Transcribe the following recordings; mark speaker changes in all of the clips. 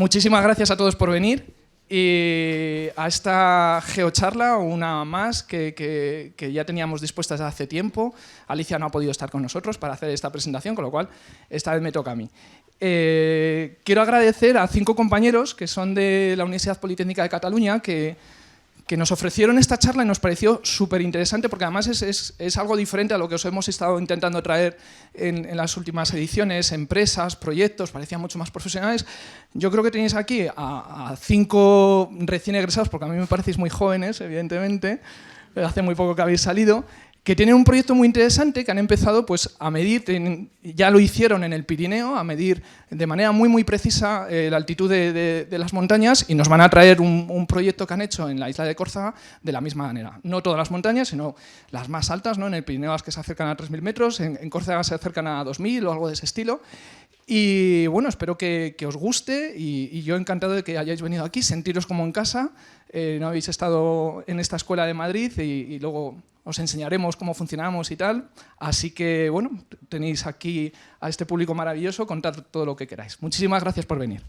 Speaker 1: muchísimas gracias a todos por venir y a esta geocharla, una más que ya teníamos dispuesta desde hace tiempo. Alicia no ha podido estar con nosotros para hacer esta presentación, con lo cual esta vez me toca a mí. Quiero agradecer a 5 compañeros que son de la Universidad Politécnica de Cataluña que nos ofrecieron esta charla y nos pareció súper interesante porque además es algo diferente a lo que os hemos estado intentando traer en las últimas ediciones, empresas, proyectos, parecían mucho más profesionales. Yo creo que tenéis aquí a 5 recién egresados, porque a mí me parecéis muy jóvenes, evidentemente, hace muy poco que habéis salido, que tienen un proyecto muy interesante, que han empezado pues, a medir, ya lo hicieron en el Pirineo, a medir de manera muy precisa la altitud de las montañas y nos van a traer un proyecto que han hecho en la isla de Córcega de la misma manera. No todas las montañas, sino las más altas, ¿no? En el Pirineo las que se acercan a 3.000 metros, en Córcega se acercan a 2.000 o algo de ese estilo. Y bueno, espero que os guste y yo encantado de que hayáis venido aquí, sentiros como en casa. No habéis estado en esta escuela de Madrid y luego os enseñaremos cómo funcionamos y tal. Así que, bueno, tenéis aquí a este público maravilloso, contad todo lo que queráis. Muchísimas gracias por venir.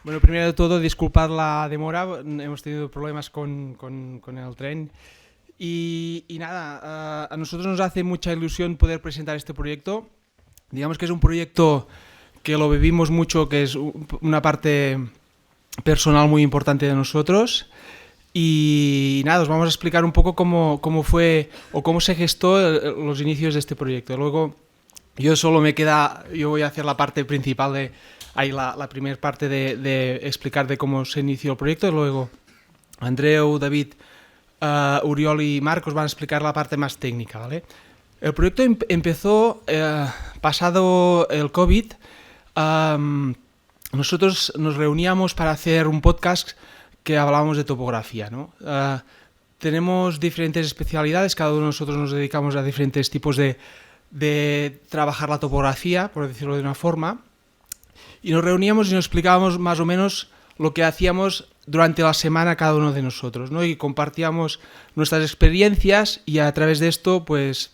Speaker 2: Bueno, primero de todo, disculpad la demora, hemos tenido problemas con el tren. Y nada, a nosotros nos hace mucha ilusión poder presentar este proyecto. Digamos que es un proyecto que lo vivimos mucho, que es una parte personal muy importante de nosotros. Y nada, os vamos a explicar un poco cómo fue o cómo se gestó los inicios de este proyecto. Luego, yo voy a hacer la parte principal la primera parte de explicar de cómo se inició el proyecto. Luego, Andreu, David, Uriol y Marc os van a explicar la parte más técnica, ¿vale? El proyecto empezó pasado el COVID. Nosotros nos reuníamos para hacer un podcast que hablábamos de topografía, ¿no? Tenemos diferentes especialidades, cada uno de nosotros nos dedicamos a diferentes tipos de trabajar la topografía, por decirlo de una forma, y nos reuníamos y nos explicábamos más o menos lo que hacíamos durante la semana cada uno de nosotros, ¿no? Y compartíamos nuestras experiencias y a través de esto pues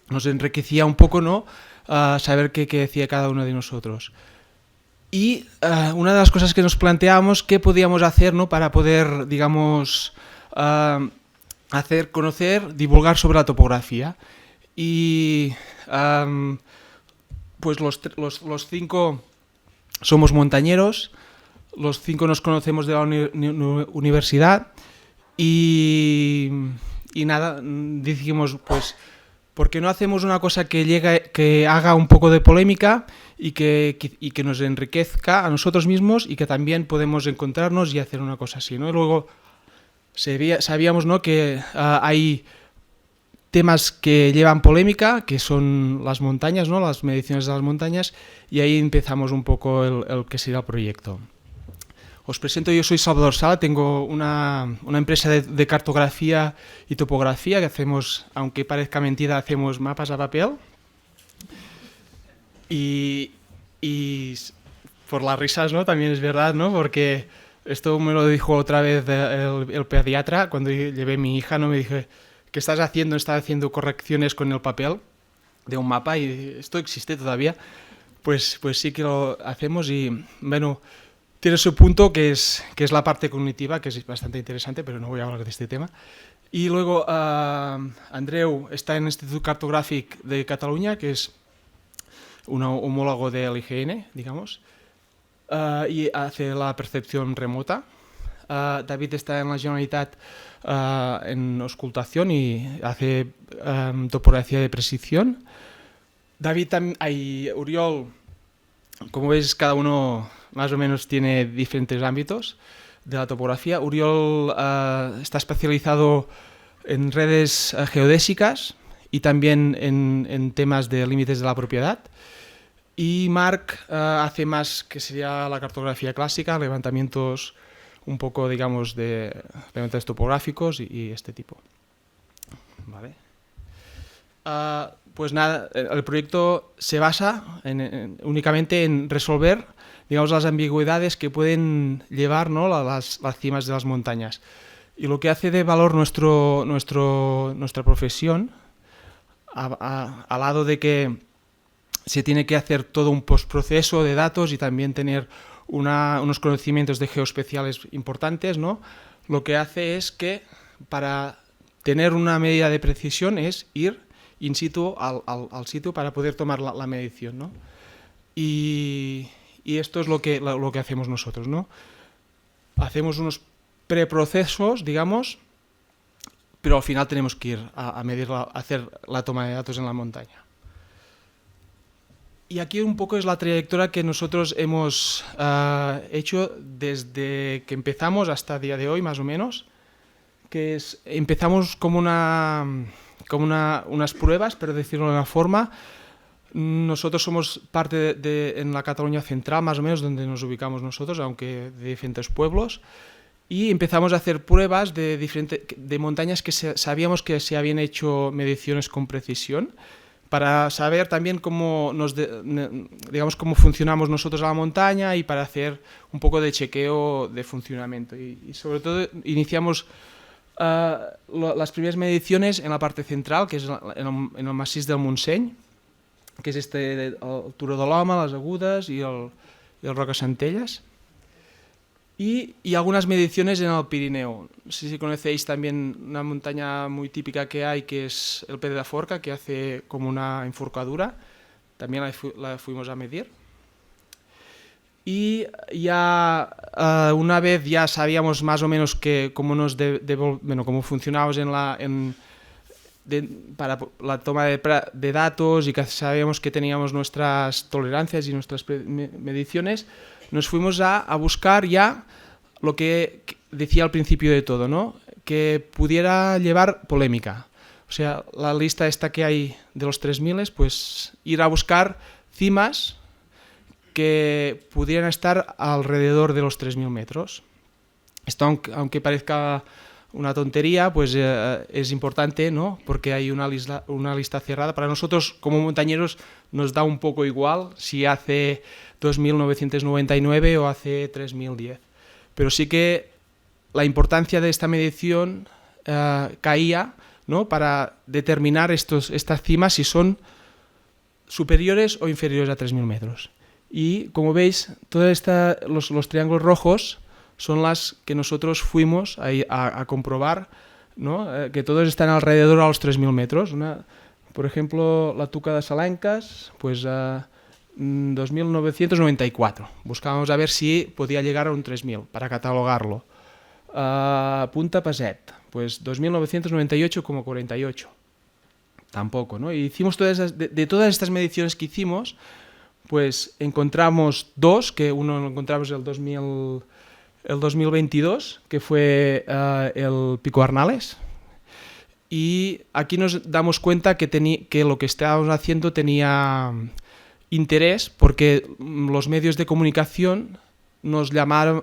Speaker 2: nos enriquecía un poco, ¿no? Saber qué decía cada uno de nosotros. Y una de las cosas que nos planteábamos, qué podíamos hacer, ¿no? Para poder, digamos, hacer conocer, divulgar sobre la topografía. Y pues los 5 somos montañeros. Los 5 nos conocemos de la universidad y nada, dijimos, pues, ¿por qué no hacemos una cosa que haga un poco de polémica y que nos enriquezca a nosotros mismos y que también podemos encontrarnos y hacer una cosa así, ¿no? Y luego sabíamos, ¿no? Que hay temas que llevan polémica, que son las montañas, ¿no? Las mediciones de las montañas, y ahí empezamos un poco el que será el proyecto. Os presento, yo soy Salvador Sala, tengo una empresa de cartografía y topografía que hacemos, aunque parezca mentira, hacemos mapas a papel. Y por las risas, ¿no? También es verdad, ¿no? Porque esto me lo dijo otra vez el pediatra cuando llevé a mi hija, ¿no? Me dije, ¿qué estás haciendo? Estaba haciendo correcciones con el papel de un mapa y esto existe todavía. Pues sí que lo hacemos y, bueno, tiene su punto que es la parte cognitiva, que es bastante interesante, pero no voy a hablar de este tema. Y luego Andreu está en el Institut Cartogràfic de Cataluña, que es un homólogo del IGN, digamos, y hace la percepción remota. David está en la Generalitat en auscultación y hace topografía de precisión. Uriol, como veis, cada uno más o menos tiene diferentes ámbitos de la topografía. Uriol está especializado en redes geodésicas y también en temas de límites de la propiedad. Y Marc hace más que sería la cartografía clásica, levantamientos un poco, digamos, de levantamientos topográficos y este tipo. Vale. Pues nada, el proyecto se basa únicamente en resolver, digamos, las ambigüedades que pueden llevar, ¿no? las cimas de las montañas. Y lo que hace de valor nuestra profesión, al lado de que se tiene que hacer todo un postproceso de datos y también tener unos conocimientos de geoespeciales importantes, ¿no? Lo que hace es que para tener una medida de precisión es ir in situ al sitio para poder tomar la medición, ¿no? Y esto es lo que hacemos nosotros, ¿no? Hacemos unos preprocesos, digamos, pero al final tenemos que ir a medir, a hacer la toma de datos en la montaña. Y aquí un poco es la trayectoria que nosotros hemos hecho desde que empezamos hasta el día de hoy, más o menos, que es, empezamos como unas pruebas, por decirlo de una forma. Nosotros somos parte en la Cataluña central, más o menos, donde nos ubicamos nosotros, aunque de diferentes pueblos, y empezamos a hacer pruebas de montañas que sabíamos que se habían hecho mediciones con precisión, para saber también cómo cómo funcionamos nosotros a la montaña y para hacer un poco de chequeo de funcionamiento. Y sobre todo iniciamos las primeras mediciones en la parte central, que es en el massís del Montseny, que es el Turó de l'Home, las Agudas y el Roca Centelles. Y algunas mediciones en el Pirineo. No sé si conocéis también una montaña muy típica que hay, que es el Pedraforca, que hace como una enforcadura. También la fuimos a medir. Y ya una vez ya sabíamos más o menos cómo funcionábamos para la toma de datos y que sabíamos que teníamos nuestras tolerancias y nuestras mediciones, nos fuimos a buscar ya lo que decía al principio de todo, ¿no? Que pudiera llevar polémica. O sea, la lista esta que hay de los 3000, pues ir a buscar cimas que pudieran estar alrededor de los 3000 metros. Esto, aunque parezca una tontería, pues es importante, ¿no? Porque hay una lista cerrada. Para nosotros, como montañeros, nos da un poco igual si hace 2999 o hace 3010. Pero sí que la importancia de esta medición caía, ¿no? Para determinar estas cimas si son superiores o inferiores a 3000 metros. Y como veis, los triángulos rojos son las que nosotros fuimos a comprobar, ¿no? Que todos están alrededor a los 3000 metros. Por ejemplo, la Tuca de Salenques, pues 2994. Buscábamos a ver si podía llegar a un 3000 para catalogarlo. Punta Paset, pues 2998,48. Tampoco, ¿no? Y hicimos de todas estas mediciones que hicimos, pues encontramos dos, que uno lo encontramos el 2022, que fue el Pico Arnales. Y aquí nos damos cuenta que lo que estábamos haciendo tenía interés, porque los medios de comunicación nos llamaron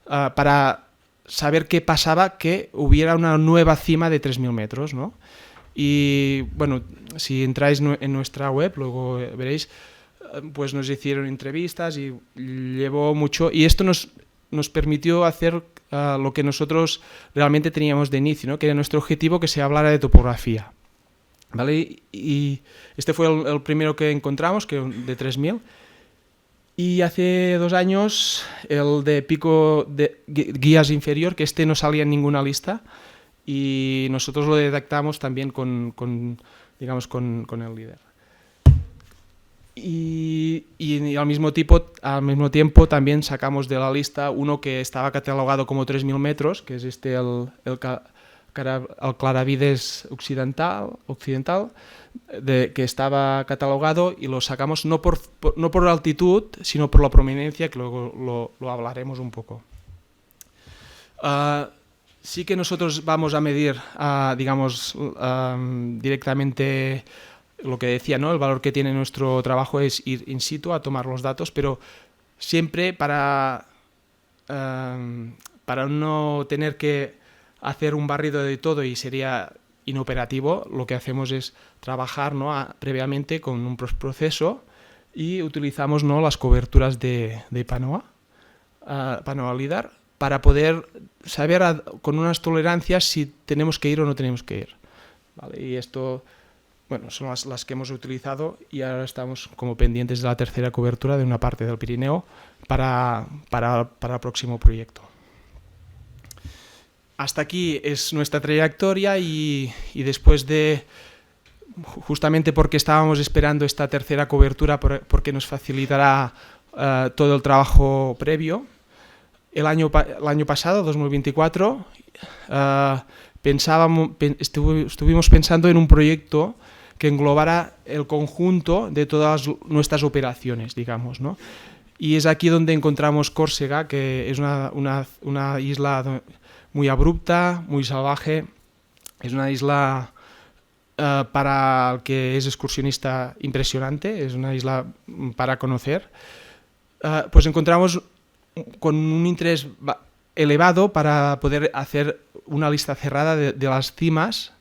Speaker 2: para saber qué pasaba que hubiera una nueva cima de 3000 metros, ¿no? Y bueno, si entráis en nuestra web, luego veréis, pues nos hicieron entrevistas y llevó mucho, y esto nos permitió hacer lo que nosotros realmente teníamos de inicio, ¿no? Que era nuestro objetivo, que se hablara de topografía, ¿vale? Y este fue el primero que encontramos, que de 3000. Y hace 2 años el de Pico de Guías Inferior, que no salía en ninguna lista, y nosotros lo detectamos también con el líder. Y al mismo tiempo también sacamos de la lista uno que estaba catalogado como 3000 metros, que es el Claravides Occidental, que estaba catalogado, y lo sacamos no por altitud, sino por la prominencia, que luego lo hablaremos un poco. Sí que nosotros vamos a medir, directamente lo que decía, ¿no? El valor que tiene nuestro trabajo es ir in situ a tomar los datos, pero siempre para no tener que hacer un barrido de todo y sería inoperativo, lo que hacemos es trabajar, ¿no? Previamente con un proceso, y utilizamos, ¿no? Las coberturas de Panoa LIDAR, para poder saber con unas tolerancias si tenemos que ir o no tenemos que ir, ¿vale? Y esto bueno, son las que hemos utilizado y ahora estamos como pendientes de la tercera cobertura de una parte del Pirineo para el próximo proyecto. Hasta aquí es nuestra trayectoria y después de, justamente porque estábamos esperando esta tercera cobertura porque nos facilitará todo el trabajo previo, el año pasado, 2024, estuvimos pensando en un proyecto que englobara el conjunto de todas nuestras operaciones, digamos, ¿no? Y es aquí donde encontramos Córcega, que es una isla muy abrupta, muy salvaje. Es una isla para el que es excursionista impresionante, es una isla para conocer. Pues encontramos con un interés elevado para poder hacer una lista cerrada de las cimas,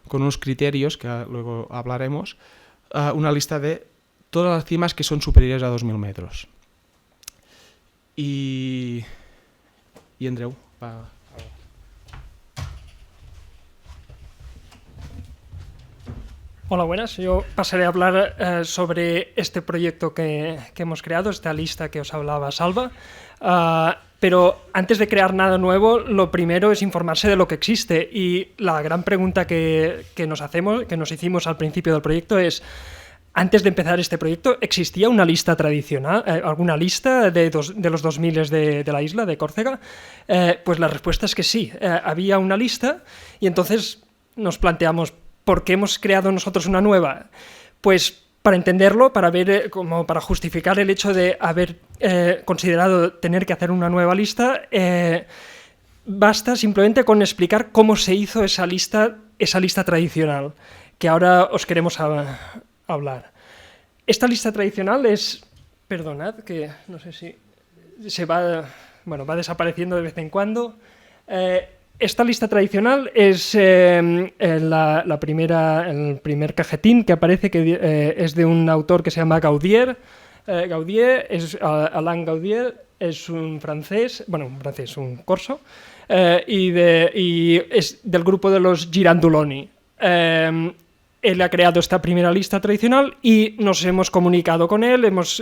Speaker 2: con unos criterios que luego hablaremos, una lista de todas las cimas que son superiores a 2.000 metros. Y Andreu va.
Speaker 3: Hola, buenas. Yo pasaré a hablar sobre este proyecto que hemos creado, esta lista que os hablaba Salva. Pero antes de crear nada nuevo, lo primero es informarse de lo que existe. Y la gran pregunta que nos hicimos al principio del proyecto es: antes de empezar este proyecto, ¿existía una lista tradicional, alguna lista de los 2000 de la isla de Córcega? Pues la respuesta es que sí, había una lista y entonces nos planteamos, ¿por qué hemos creado nosotros una nueva? Pues para entenderlo, para ver, como para justificar el hecho de haber considerado tener que hacer una nueva lista, basta simplemente con explicar cómo se hizo esa lista tradicional, que ahora os queremos hablar. Esta lista tradicional es, perdonad, que no sé si va desapareciendo de vez en cuando. Esta lista tradicional es el primer cajetín que aparece, que es de un autor que se llama Gaudier. Alain Gaudier es un francés, un corso, y es del grupo de los Girandoloni. Él ha creado esta primera lista tradicional y nos hemos comunicado con él, hemos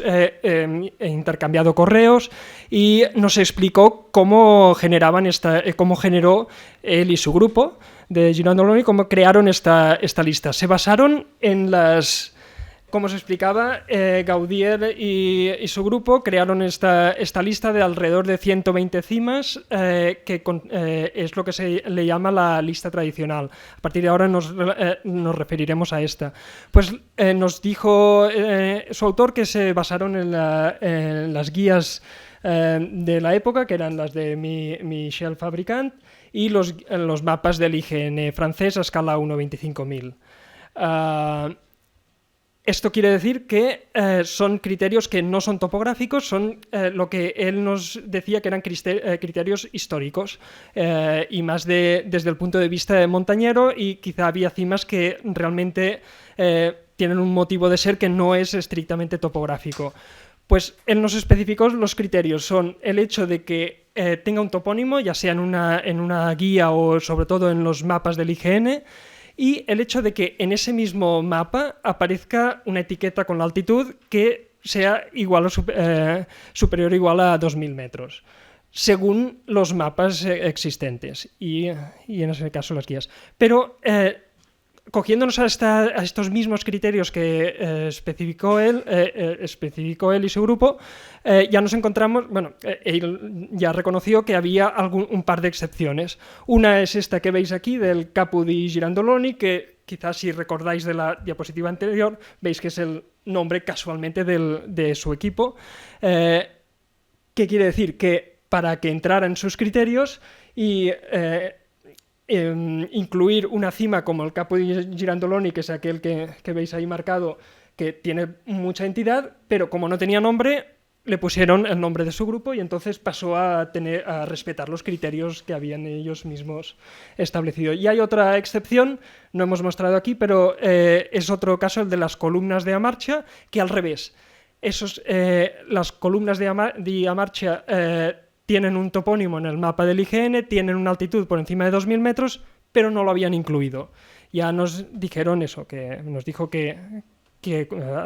Speaker 3: intercambiado correos y nos explicó cómo generó él y su grupo de Girandoloni, cómo crearon esta lista. Se basaron en como se explicaba, Gaudier y su grupo crearon esta lista de alrededor de 120 cimas, que es lo que se le llama la lista tradicional. A partir de ahora nos referiremos a esta. Pues nos dijo su autor que se basaron en las guías de la época, que eran las de Michel Fabricant, y los mapas del IGN francés a escala 1:25.000. Esto quiere decir que son criterios que no son topográficos, son lo que él nos decía que eran criterios históricos y más desde el punto de vista de montañero, y quizá había cimas que realmente tienen un motivo de ser que no es estrictamente topográfico. Pues él nos especificó los criterios, son el hecho de que tenga un topónimo, ya sea en una guía o sobre todo en los mapas del IGN, y el hecho de que en ese mismo mapa aparezca una etiqueta con la altitud que sea igual o superior o igual a 2.000 metros, según los mapas existentes y en ese caso las guías. Pero cogiéndonos a estos mismos criterios que especificó él y su grupo, ya nos encontramos, él ya reconoció que había un par de excepciones. Una es esta que veis aquí, del Capo di Girandoloni, que quizás si recordáis de la diapositiva anterior, veis que es el nombre casualmente de su equipo. ¿Qué quiere decir? Que para que entrara en sus criterios y incluir una cima como el Capo di Girandoloni, que es aquel que veis ahí marcado, que tiene mucha entidad, pero como no tenía nombre, le pusieron el nombre de su grupo y entonces pasó a respetar los criterios que habían ellos mismos establecido. Y hay otra excepción, no hemos mostrado aquí, pero es otro caso, el de las columnas de Amarcha, que al revés. Las columnas de Amarcha tienen un topónimo en el mapa del IGN, tienen una altitud por encima de 2.000 metros, pero no lo habían incluido. ya nos dijeron eso, nos dijo que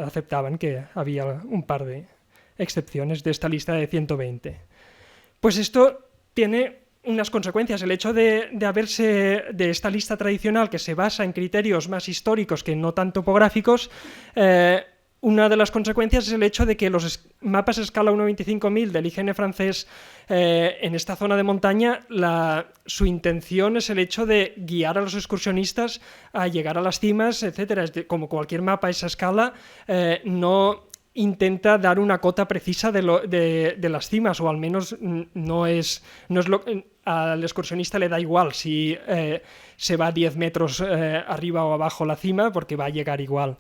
Speaker 3: aceptaban que había un par de excepciones de esta lista de 120. Pues esto tiene unas consecuencias. El hecho de esta lista tradicional que se basa en criterios más históricos que no tan topográficos, una de las consecuencias es el hecho de que los mapas a escala 1.25.000 del IGN francés en esta zona de montaña, su intención es el hecho de guiar a los excursionistas a llegar a las cimas, etc. Como cualquier mapa a esa escala, no intenta dar una cota precisa de las cimas, o al menos no es al excursionista le da igual si se va 10 metros arriba o abajo la cima, porque va a llegar igual.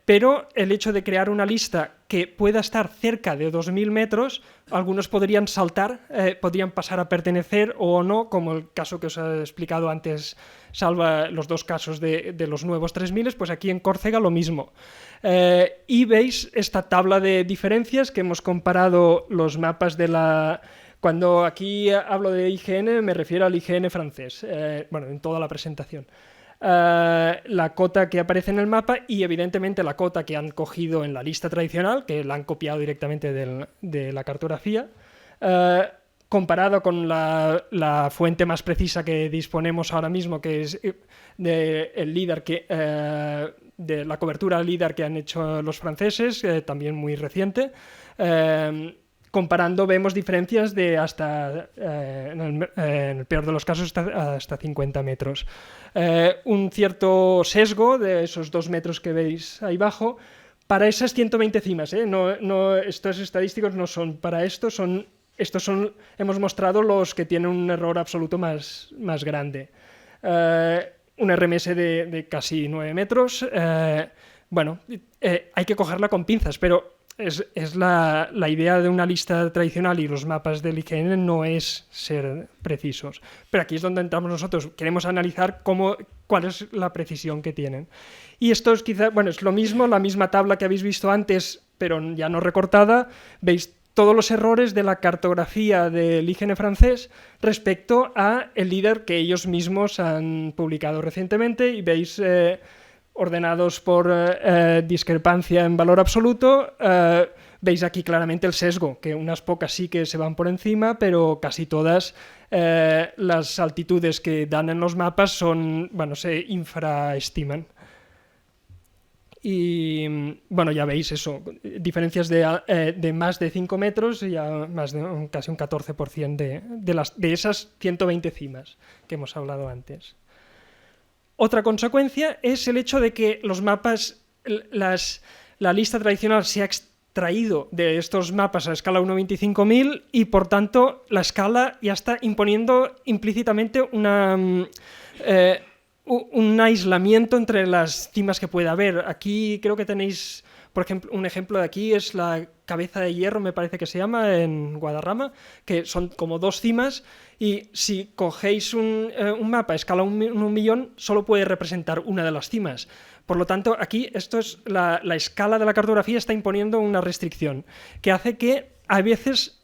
Speaker 3: Pero el hecho de crear una lista que pueda estar cerca de 2.000 metros, algunos podrían saltar, podrían pasar a pertenecer o no, como el caso que os he explicado antes, salva los dos casos de los nuevos 3.000, pues aquí en Córcega lo mismo. Y veis esta tabla de diferencias que hemos comparado los mapas de la... Cuando aquí hablo de IGN me refiero al IGN francés, en toda la presentación. La cota que aparece en el mapa y evidentemente la cota que han cogido en la lista tradicional, que la han copiado directamente de la cartografía, comparado con la fuente más precisa que disponemos ahora mismo, que es el LIDAR de la cobertura LIDAR que han hecho los franceses, también muy reciente. Comparando vemos diferencias de hasta, en el peor de los casos, hasta 50 metros. Un cierto sesgo de esos 2 metros que veis ahí abajo para esas 120 cimas. Estos estadísticos no son para esto, hemos mostrado los que tienen un error absoluto más grande. Un RMS de casi 9 metros. Hay que cogerla con pinzas, pero es la idea de una lista tradicional y los mapas del IGN no es ser precisos. Pero aquí es donde entramos nosotros. Queremos analizar cuál es la precisión que tienen. Y esto es es lo mismo, la misma tabla que habéis visto antes, pero ya no recortada. Veis todos los errores de la cartografía del IGN francés respecto a el LIDAR que ellos mismos han publicado recientemente, y veis ordenados por discrepancia en valor absoluto. Veis aquí claramente el sesgo, que unas pocas sí que se van por encima, pero casi todas las altitudes que dan en los mapas se infraestiman. Y ya veis eso, diferencias de más de 5 metros y más de casi un 14% de esas 120 cimas que hemos hablado antes. Otra consecuencia es el hecho de que los mapas, la lista tradicional se ha extraído de estos mapas a escala 1.25.000 y por tanto la escala ya está imponiendo implícitamente un aislamiento entre las cimas que puede haber. Aquí creo que tenéis, por ejemplo, un ejemplo de aquí es la Cabeza de Hierro, me parece que se llama, en Guadarrama, que son como 2 cimas, y si cogéis un mapa a escala 1.000.000, solo puede representar una de las cimas. Por lo tanto, aquí la escala de la cartografía está imponiendo una restricción que hace que a veces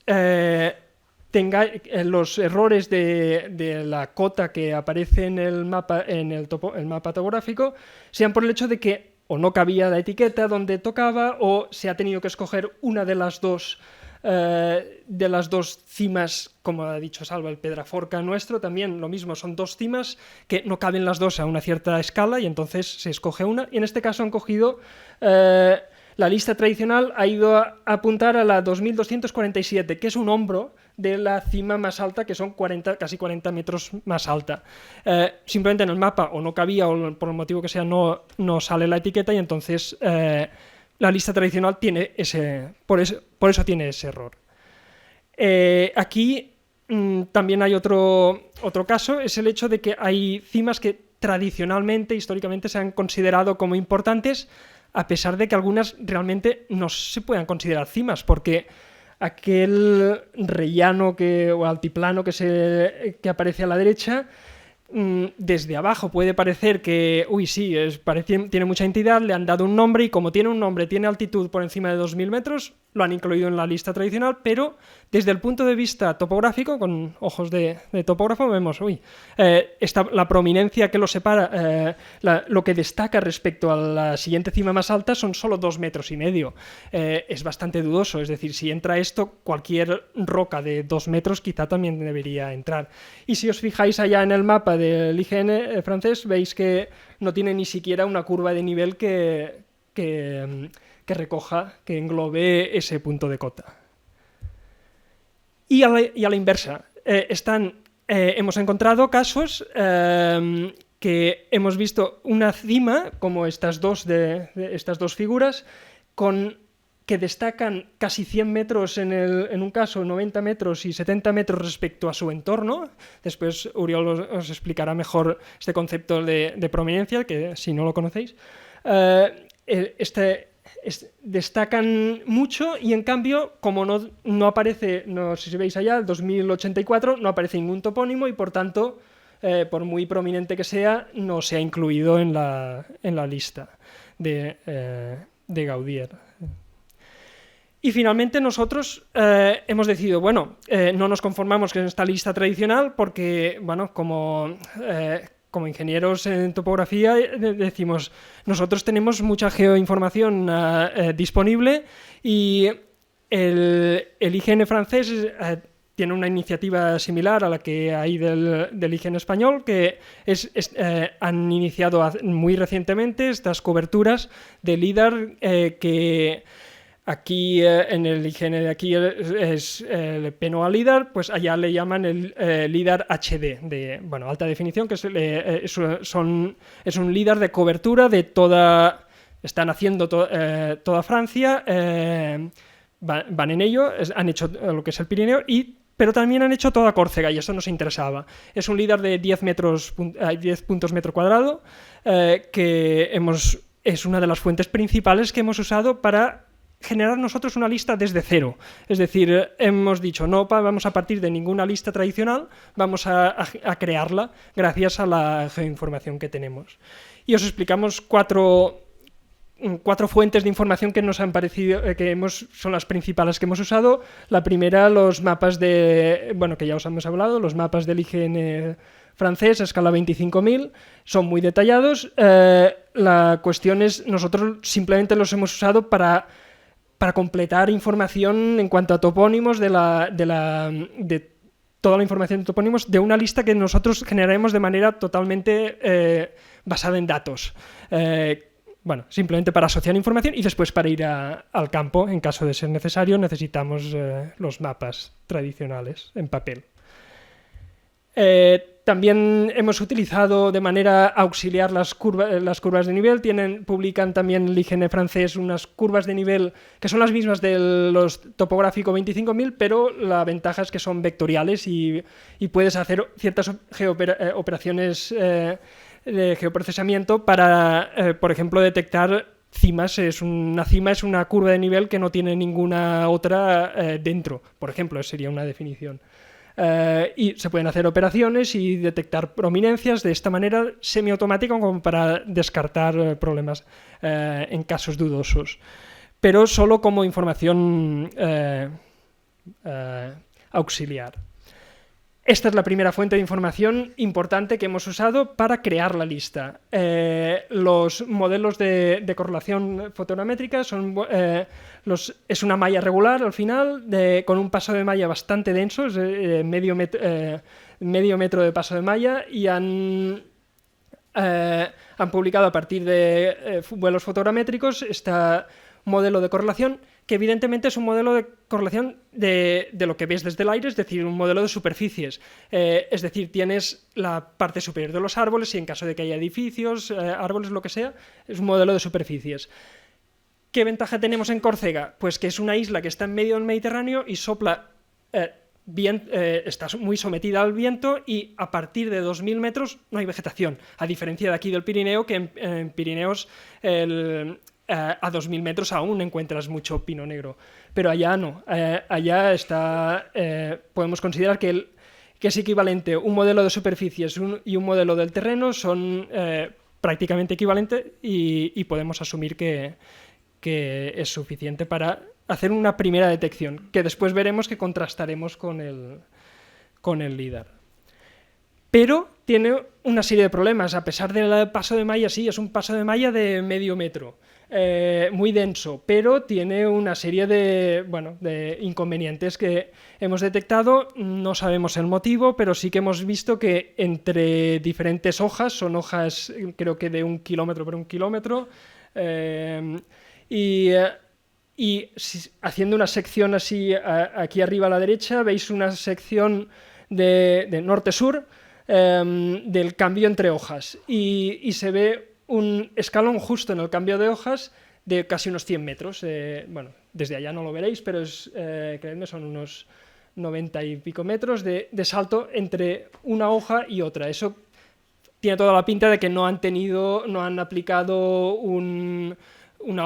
Speaker 3: tenga los errores de la cota que aparece en el mapa, el mapa topográfico, sean por el hecho de que o no cabía la etiqueta donde tocaba, o se ha tenido que escoger una de las dos cimas, como ha dicho Salva, el Pedraforca nuestro, también lo mismo, son 2 cimas que no caben las dos a una cierta escala y entonces se escoge una, y en este caso han cogido... la lista tradicional ha ido a apuntar a la 2247, que es un hombro de la cima más alta, que son casi 40 metros más alta. Simplemente en el mapa o no cabía, o por el motivo que sea no sale la etiqueta, y entonces la lista tradicional tiene por eso tiene ese error. Aquí también hay otro caso, es el hecho de que hay cimas que tradicionalmente, históricamente, se han considerado como importantes, a pesar de que algunas realmente no se puedan considerar cimas, porque aquel rellano o altiplano que aparece a la derecha, desde abajo puede parecer que, tiene mucha entidad, le han dado un nombre, y como tiene un nombre, tiene altitud por encima de 2.000 metros, lo han incluido en la lista tradicional, pero desde el punto de vista topográfico, con ojos de topógrafo, vemos la prominencia que lo separa, lo que destaca respecto a la siguiente cima más alta son solo 2,5 metros. Es bastante dudoso, es decir, si entra esto, cualquier roca de 2 metros quizá también debería entrar. Y si os fijáis allá en el mapa del IGN francés, veis que no tiene ni siquiera una curva de nivel que recoja, que englobe ese punto de cota. Y a la inversa, hemos encontrado casos que hemos visto una cima, como estas dos figuras, que destacan casi 100 metros en un caso, 90 metros y 70 metros respecto a su entorno. Después Uriol os explicará mejor este concepto de prominencia, que si no lo conocéis. Destacan mucho y en cambio, como no aparece, no sé si veis allá, el 2084 no aparece ningún topónimo y por tanto, por muy prominente que sea, no se ha incluido en la lista de Gaudier. Y finalmente nosotros hemos decidido, no nos conformamos con esta lista tradicional porque, como ingenieros en topografía decimos, nosotros tenemos mucha geoinformación disponible y el IGN francés tiene una iniciativa similar a la que hay del IGN español, que han iniciado muy recientemente estas coberturas de LIDAR que... Aquí en el IGN de aquí es el PNOA LIDAR, pues allá le llaman el LIDAR HD, de alta definición, que es un LIDAR de cobertura de toda... Están haciendo toda Francia, van en ello, han hecho lo que es el Pirineo, pero también han hecho toda Córcega, y eso nos interesaba. Es un LIDAR de 10 puntos metro cuadrado, que es una de las fuentes principales que hemos usado para generar nosotros una lista desde cero. Es decir, hemos dicho, no vamos a partir de ninguna lista tradicional, vamos a crearla gracias a la geoinformación que tenemos. Y os explicamos cuatro fuentes de información que nos han parecido, son las principales que hemos usado. La primera, los mapas que ya os hemos hablado, los mapas del IGN francés a escala 25.000, son muy detallados. La cuestión es, nosotros simplemente los hemos usado para completar información en cuanto a topónimos de toda la información de topónimos de una lista que nosotros generaremos de manera totalmente basada en datos. Simplemente para asociar información y después para ir al campo, en caso de ser necesario, necesitamos los mapas tradicionales en papel. También hemos utilizado de manera auxiliar las curvas de nivel. Publican también el IGN francés unas curvas de nivel que son las mismas de los topográfico 25.000, pero la ventaja es que son vectoriales y puedes hacer ciertas operaciones de geoprocesamiento para, por ejemplo, detectar cimas. Una cima es una curva de nivel que no tiene ninguna otra dentro, por ejemplo, sería una definición. Y se pueden hacer operaciones y detectar prominencias de esta manera semiautomática como para descartar problemas en casos dudosos, pero solo como información auxiliar. Esta es la primera fuente de información importante que hemos usado para crear la lista. Los modelos de correlación fotogramétrica es una malla regular al final, con un paso de malla bastante denso, es medio metro de paso de malla, y han publicado a partir de vuelos fotogramétricos este modelo de correlación, que evidentemente es un modelo de correlación de lo que ves desde el aire, es decir, un modelo de superficies. Es decir, tienes la parte superior de los árboles y en caso de que haya edificios, árboles, lo que sea, es un modelo de superficies. ¿Qué ventaja tenemos en Córcega? Pues que es una isla que está en medio del Mediterráneo y sopla está muy sometida al viento y a partir de 2.000 metros no hay vegetación, a diferencia de aquí del Pirineo, que en Pirineos a 2.000 metros aún encuentras mucho pino negro, pero allá no. Allá podemos considerar que es equivalente. Un modelo de superficies y un modelo del terreno son prácticamente equivalentes y podemos asumir que es suficiente para hacer una primera detección, que después veremos que contrastaremos con el LIDAR. Pero tiene una serie de problemas. A pesar del paso de malla, sí, es un paso de malla de medio metro, muy denso, pero tiene una serie de inconvenientes que hemos detectado. No sabemos el motivo, pero sí que hemos visto que entre diferentes hojas, son hojas creo que de 1 kilómetro por 1 kilómetro, y haciendo una sección así aquí arriba a la derecha, veis una sección de norte-sur, del cambio entre hojas, y se ve un escalón justo en el cambio de hojas de casi unos 100 metros. Desde allá no lo veréis, pero creedme, son unos 90 y pico metros de salto entre una hoja y otra. Eso tiene toda la pinta de que no han aplicado una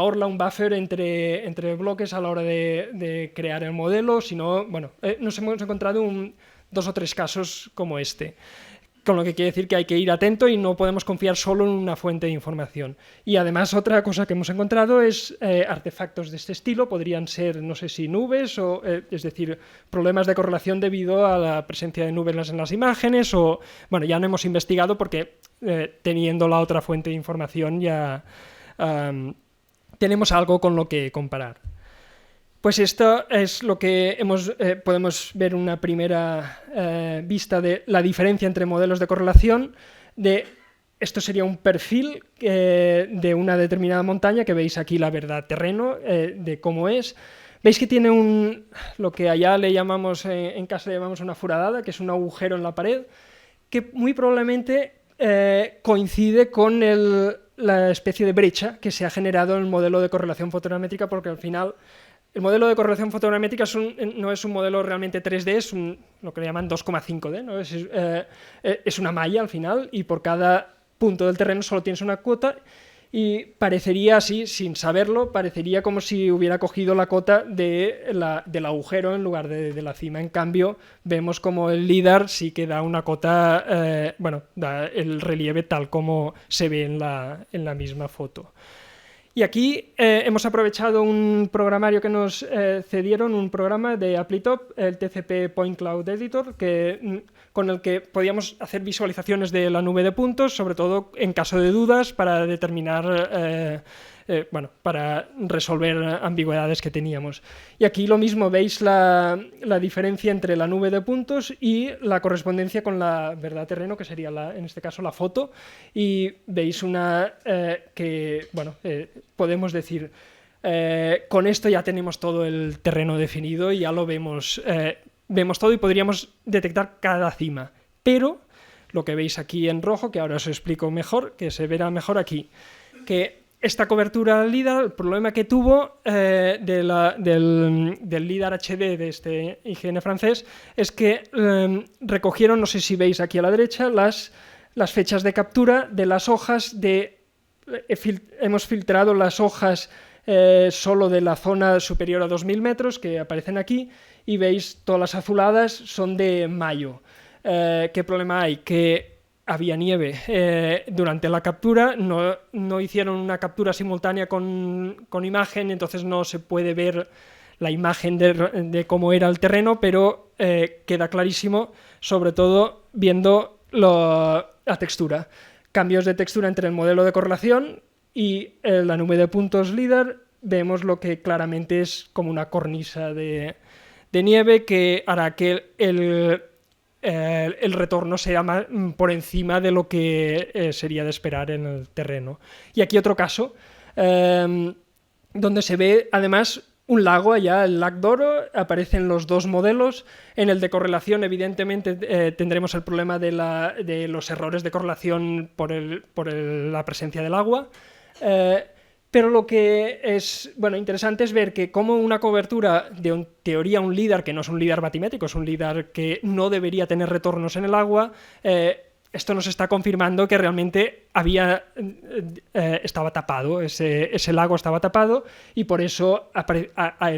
Speaker 3: orla, un buffer entre bloques a la hora de crear el modelo, sino, nos hemos encontrado 2 o 3 casos como este. Con lo que quiere decir que hay que ir atento y no podemos confiar solo en una fuente de información. Y además otra cosa que hemos encontrado es artefactos de este estilo. Podrían ser, no sé si nubes, es decir, problemas de correlación debido a la presencia de nubes en las imágenes, o ya no hemos investigado porque teniendo la otra fuente de información ya tenemos algo con lo que comparar. Pues esto es lo que podemos ver una primera vista de la diferencia entre modelos de correlación. Esto sería un perfil de una determinada montaña, que veis aquí la verdad terreno de cómo es. Veis que tiene lo que allá le llamamos, en casa le llamamos una furadada, que es un agujero en la pared, que muy probablemente coincide con la especie de brecha que se ha generado en el modelo de correlación fotogramétrica, porque al final el modelo de correlación fotogramétrica no es un modelo realmente 3D, es lo que le llaman 2,5D, ¿no? Es una malla al final, y por cada punto del terreno solo tienes una cota, y parecería así, sin saberlo, parecería como si hubiera cogido la cota del agujero en lugar de la cima. En cambio, vemos como el LIDAR sí que da una cota, da el relieve tal como se ve en la misma foto. Y aquí hemos aprovechado un programario que nos cedieron, un programa de Applitop, el TCP Point Cloud Editor, con el que podíamos hacer visualizaciones de la nube de puntos, sobre todo en caso de dudas, para determinar, para resolver ambigüedades que teníamos. Y aquí lo mismo, veis la diferencia entre la nube de puntos y la correspondencia con la verdad terreno, que sería en este caso la foto, y veis podemos decir, con esto ya tenemos todo el terreno definido y ya lo vemos todo, y podríamos detectar cada cima. Pero lo que veis aquí en rojo, que ahora os explico mejor, que se verá mejor aquí, que esta cobertura LIDAR, el problema que tuvo del LIDAR HD de este IGN francés, es que recogieron, no sé si veis aquí a la derecha, las fechas de captura de las hojas hemos filtrado las hojas solo de la zona superior a 2000 metros, que aparecen aquí, y veis todas las azuladas son de mayo. ¿Qué problema hay? Que había nieve durante la captura, no hicieron una captura simultánea con imagen, entonces no se puede ver la imagen de cómo era el terreno, pero queda clarísimo, sobre todo viendo la textura. Cambios de textura entre el modelo de correlación y la nube de puntos LIDAR. Vemos lo que claramente es como una cornisa de nieve, que hará que el retorno sea por encima de lo que sería de esperar en el terreno. Y aquí otro caso, donde se ve además un lago allá, el Lac d'Oro. Aparecen los dos modelos. En el de correlación, evidentemente, tendremos el problema de los errores de correlación por la presencia del agua. Pero lo que es interesante es ver que como una cobertura de, en teoría, un LIDAR, que no es un LIDAR batimétrico, es un LIDAR que no debería tener retornos en el agua, esto nos está confirmando que realmente estaba tapado, ese lago estaba tapado, y por eso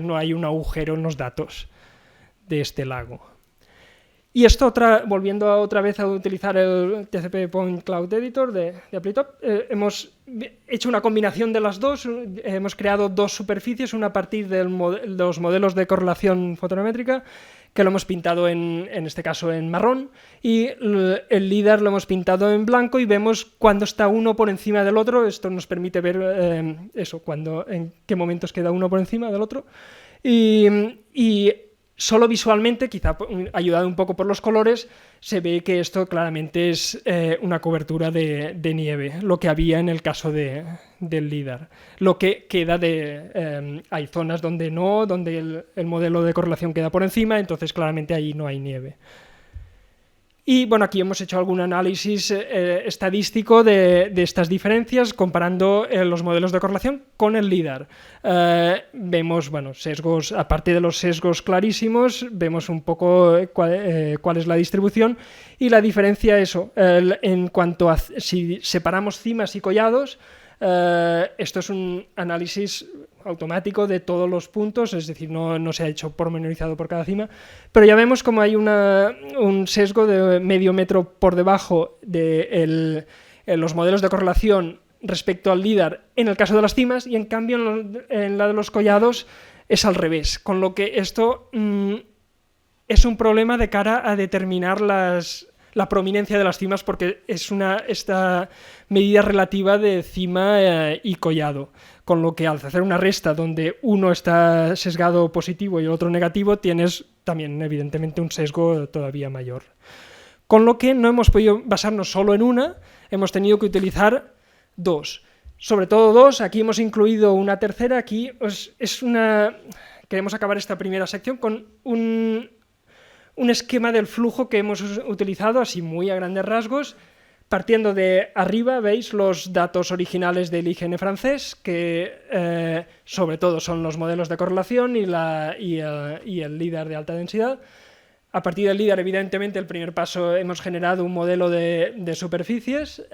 Speaker 3: no hay un agujero en los datos de este lago. Y esto, volviendo otra vez a utilizar el TCP Point Cloud Editor de Applitop, hemos hecho una combinación de las dos, hemos creado dos superficies, una a partir de los modelos de correlación fotonométrica, que lo hemos pintado en este caso en marrón, y el LIDAR lo hemos pintado en blanco, y vemos cuando está uno por encima del otro. Esto nos permite ver en qué momentos queda uno por encima del otro. Y solo visualmente, quizá ayudado un poco por los colores, se ve que esto claramente es una cobertura de nieve, lo que había en el caso del LIDAR. Lo que queda hay zonas donde no, donde el modelo de correlación queda por encima, entonces claramente ahí no hay nieve. Y bueno, aquí hemos hecho algún análisis estadístico de estas diferencias comparando los modelos de correlación con el LIDAR. Vemos, bueno, sesgos, aparte de los sesgos clarísimos, vemos un poco cuál es la distribución, y la diferencia en cuanto a si separamos cimas y collados. Esto es un análisis automático de todos los puntos, es decir, no se ha hecho pormenorizado por cada cima, pero ya vemos como hay un sesgo de medio metro por debajo de los modelos de correlación respecto al LIDAR en el caso de las cimas, y en cambio en la de los collados es al revés, con lo que esto es un problema de cara a determinar la prominencia de las cimas, porque es esta medida relativa de cima y collado, con lo que al hacer una resta donde uno está sesgado positivo y el otro negativo, tienes también evidentemente un sesgo todavía mayor. Con lo que no hemos podido basarnos solo en una, hemos tenido que utilizar dos. Sobre todo dos, aquí hemos incluido una tercera. Aquí queremos acabar esta primera sección con un esquema del flujo que hemos utilizado, así muy a grandes rasgos. Partiendo de arriba, veis los datos originales del IGN francés, que sobre todo son los modelos de correlación y el LIDAR de alta densidad. A partir del LIDAR, evidentemente, el primer paso, hemos generado un modelo de superficies.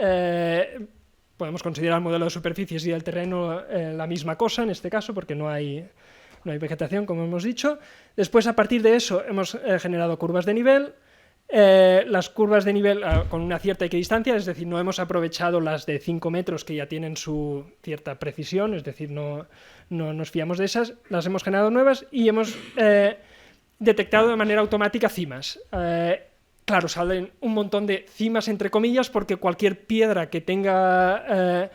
Speaker 3: Podemos considerar el modelo de superficies y el terreno la misma cosa en este caso, porque no hay vegetación, como hemos dicho. Después, a partir de eso, hemos generado curvas de nivel. Las curvas de nivel con una cierta equidistancia, es decir, no hemos aprovechado las de 5 metros que ya tienen su cierta precisión, es decir, no nos fiamos de esas, las hemos generado nuevas y hemos detectado de manera automática cimas. Claro, salen un montón de cimas entre comillas, porque cualquier piedra que tenga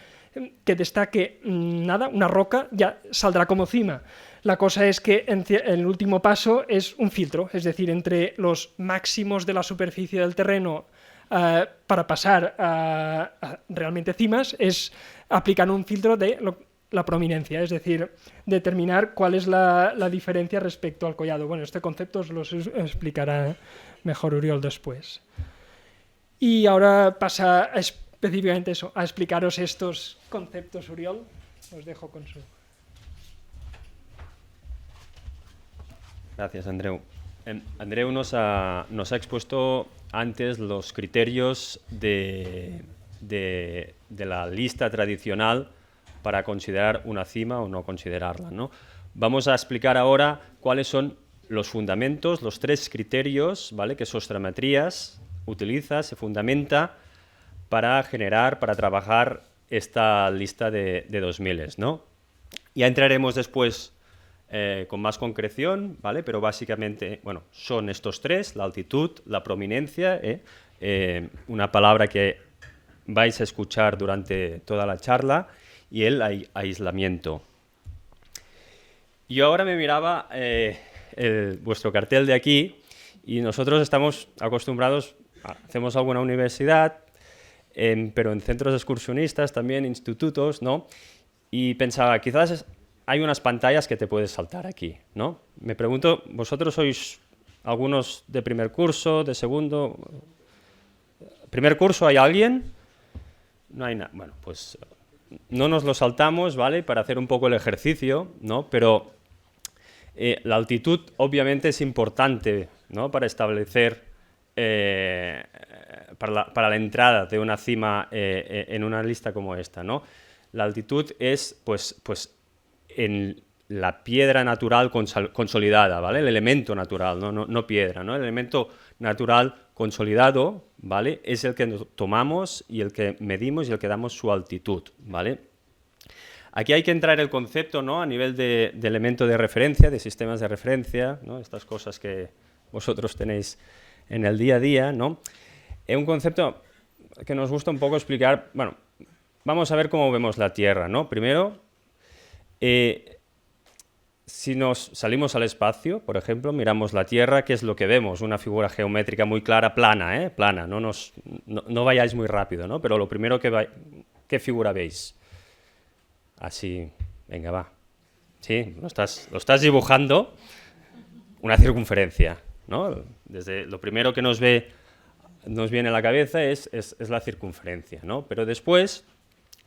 Speaker 3: que destaque una roca, ya saldrá como cima. La cosa es que el último paso es un filtro, es decir, entre los máximos de la superficie del terreno para pasar a realmente cimas, es aplicar un filtro de la prominencia, es decir, determinar cuál es la diferencia respecto al collado. Bueno, este concepto os lo explicará mejor Oriol después. Y ahora pasa específicamente a explicaros estos conceptos, Oriol. Os dejo con su...
Speaker 4: Gracias, Andreu. Andreu nos ha expuesto antes los criterios de la lista tradicional para considerar una cima o no considerarla, ¿no? Vamos a explicar ahora cuáles son los fundamentos, los 3 criterios, ¿vale?, que Sostrometrías utiliza, se fundamenta para trabajar esta lista de 2000, ¿no? Ya entraremos después con más concreción, ¿vale? Pero básicamente, bueno, son estos 3, la altitud, la prominencia, una palabra que vais a escuchar durante toda la charla, y el aislamiento. Yo ahora me miraba vuestro cartel de aquí, y nosotros estamos acostumbrados, hacemos alguna universidad, pero en centros excursionistas también, institutos, ¿no? Y pensaba, quizás hay unas pantallas que te puedes saltar aquí, ¿no? Me pregunto, ¿vosotros sois algunos de primer curso, de segundo? ¿Primer curso hay alguien? No hay nada. Bueno, pues no nos lo saltamos, ¿vale?, para hacer un poco el ejercicio, ¿no? Pero la altitud obviamente es importante, ¿no?, para establecer, para la entrada de una cima en una lista como esta, ¿no? La altitud es, pues en la piedra natural consolidada, ¿vale? El elemento natural, no piedra, ¿no? El elemento natural consolidado, ¿vale? Es el que tomamos y el que medimos y el que damos su altitud, ¿vale? Aquí hay que entrar el concepto, ¿no? A nivel de elemento de referencia, de sistemas de referencia, ¿no? Estas cosas que vosotros tenéis en el día a día, ¿no? Es un concepto que nos gusta un poco explicar. Bueno, vamos a ver cómo vemos la Tierra, ¿no? Primero, si nos salimos al espacio, por ejemplo, miramos la Tierra, ¿qué es lo que vemos? Una figura geométrica muy clara, plana, plana, no vayáis muy rápido, ¿no? Pero lo primero ¿qué figura veis? Así, venga, va. Sí, lo estás dibujando, una circunferencia, ¿no? Desde lo primero que nos viene a la cabeza es la circunferencia, ¿no? Pero después,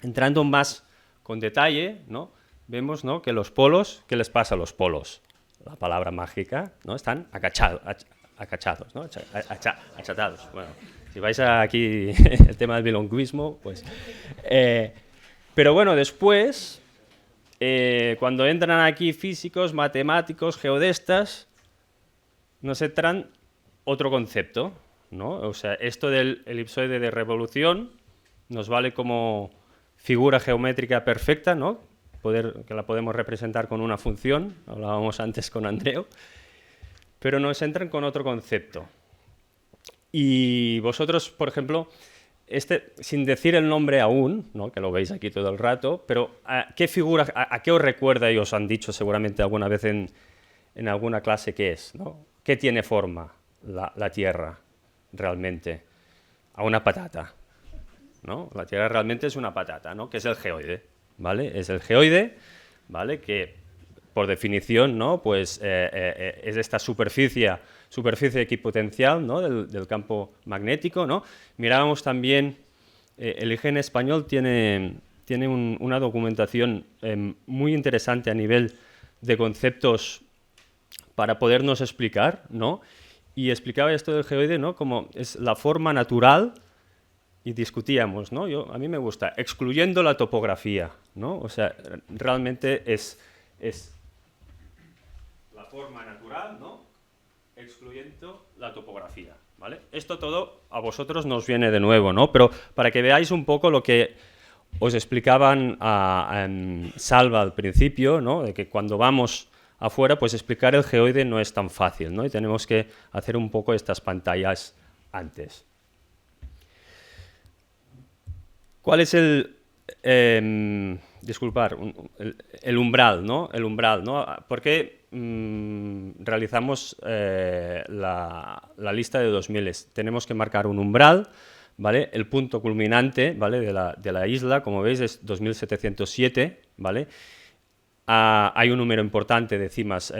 Speaker 4: entrando más con detalle, ¿no? Vemos, ¿no? Que los polos, ¿qué les pasa a los polos? La palabra mágica, ¿no? Están acachados, ¿no? Achatados. Bueno, si vais aquí el tema del bilingüismo, pues... pero bueno, después, cuando entran aquí físicos, matemáticos, geodestas, nos entran otro concepto, ¿no? O sea, esto del elipsoide de revolución nos vale como figura geométrica perfecta, ¿no? Que la podemos representar con una función, hablábamos antes con Andreu, pero nos entran con otro concepto. Y vosotros, por ejemplo, sin decir el nombre aún, ¿no? Que lo veis aquí todo el rato, pero ¿qué figura, a qué os recuerda y os han dicho seguramente alguna vez en alguna clase qué es, ¿no? ¿Qué tiene forma la Tierra realmente? A una patata, ¿no? La Tierra realmente es una patata, ¿no? Que es el geoide, ¿vale? Es el geoide, ¿vale? Que por definición, ¿no? Pues es esta superficie equipotencial, ¿no? del campo magnético, ¿no? Mirábamos también, el IGN español tiene una documentación muy interesante a nivel de conceptos para podernos explicar, ¿no? Y explicaba esto del geoide, ¿no? Como es la forma natural, y discutíamos, ¿no? A mí me gusta, excluyendo la topografía, ¿no? O sea, realmente es la forma natural, ¿no? Excluyendo la topografía, ¿vale? Esto todo a vosotros nos viene de nuevo, ¿no? Pero para que veáis un poco lo que os explicaban en Salva al principio, ¿no? De que cuando vamos afuera, pues explicar el geoide no es tan fácil, ¿no? Y tenemos que hacer un poco estas pantallas antes. ¿Cuál es el umbral, ¿no? El umbral, ¿no? ¿Por qué realizamos la lista de 2000? Tenemos que marcar un umbral, ¿vale? El punto culminante, ¿vale? de la isla, como veis, es 2707, ¿vale? Hay un número importante de cimas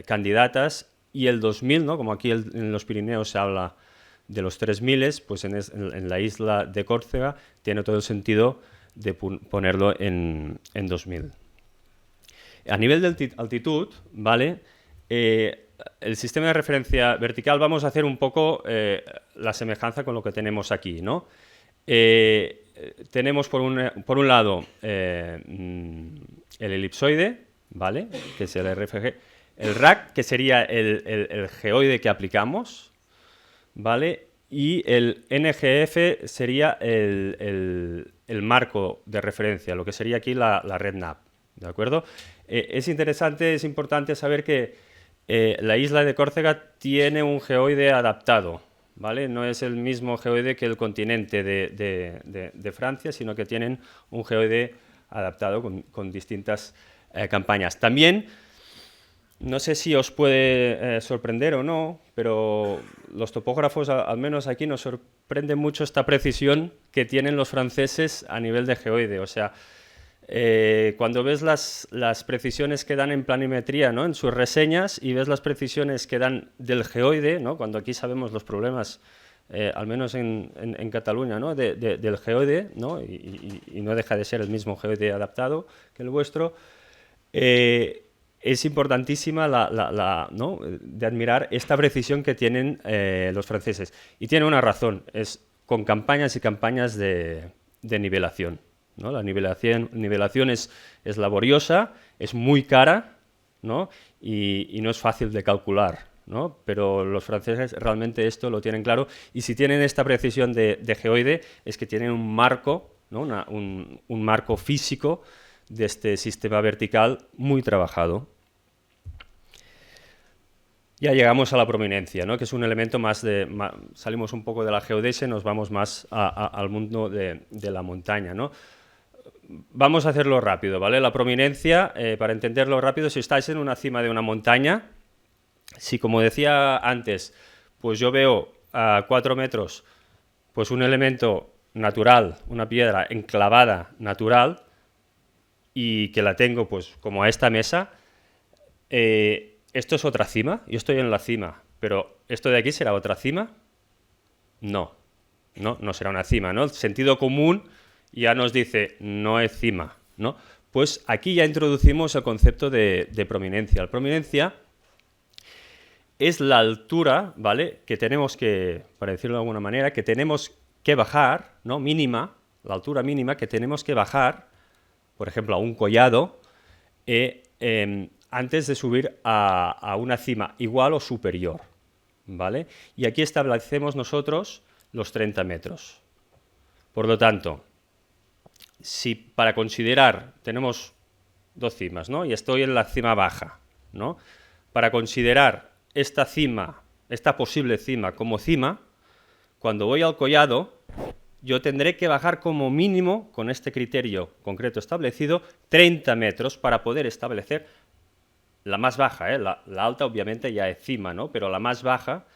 Speaker 4: candidatas y el 2000, ¿no? Como aquí en los Pirineos se habla de los 3000, pues en la isla de Córcega tiene todo el sentido de ponerlo en 2000. A nivel de altitud, ¿vale? El sistema de referencia vertical, vamos a hacer un poco la semejanza con lo que tenemos aquí, ¿no? Tenemos por un lado el elipsoide, ¿vale? Que es el RFG, el RAC, que sería el geoide que aplicamos, ¿vale? Y el NGF sería el marco de referencia, lo que sería aquí la red NAP, ¿de acuerdo? Es importante saber que la isla de Córcega tiene un geoide adaptado, ¿vale? No es el mismo geoide que el continente de Francia, sino que tienen un geoide adaptado con distintas campañas. También, no sé si os puede sorprender o no, pero los topógrafos, al menos aquí, nos sorprende mucho esta precisión que tienen los franceses a nivel de geoide. O sea, cuando ves las precisiones que dan en planimetría, ¿no? En sus reseñas, y ves las precisiones que dan del geoide, ¿no? Cuando aquí sabemos los problemas, al menos en Cataluña, ¿no? del geoide, ¿no? Y no deja de ser el mismo geoide adaptado que el vuestro, es importantísima ¿no? de admirar esta precisión que tienen los franceses. Y tiene una razón, es con campañas y campañas de nivelación, ¿no? La nivelación es laboriosa, es muy cara, ¿no? Y no es fácil de calcular, ¿no? Pero los franceses realmente esto lo tienen claro, y si tienen esta precisión de geoide es que tienen un marco, ¿no? un marco físico de este sistema vertical muy trabajado. Ya llegamos a la prominencia, ¿no? Que es un elemento salimos un poco de la geodesia y nos vamos más al mundo de la montaña, ¿no? Vamos a hacerlo rápido, ¿vale? La prominencia, para entenderlo rápido, si estáis en una cima de una montaña, si, como decía antes, pues yo veo a 4 metros pues un elemento natural, una piedra enclavada natural, y que la tengo pues como a esta mesa, ¿esto es otra cima? Yo estoy en la cima, pero ¿esto de aquí será otra cima? No será una cima, ¿no? El sentido común ya nos dice, no es cima, ¿no? Pues aquí ya introducimos el concepto de prominencia. La prominencia es la altura, ¿vale? Que tenemos que, para decirlo de alguna manera, que tenemos que bajar, ¿no? Mínima, la altura mínima que tenemos que bajar, por ejemplo, a un collado, antes de subir a una cima igual o superior, ¿vale? Y aquí establecemos nosotros los 30 metros. Por lo tanto, si para considerar, tenemos 2 cimas, ¿no? Y estoy en la cima baja, ¿no? Para considerar esta cima, esta posible cima como cima, cuando voy al collado, yo tendré que bajar como mínimo, con este criterio concreto establecido, 30 metros para poder establecer la más baja, ¿eh? La alta obviamente ya es cima, ¿no? Pero la más baja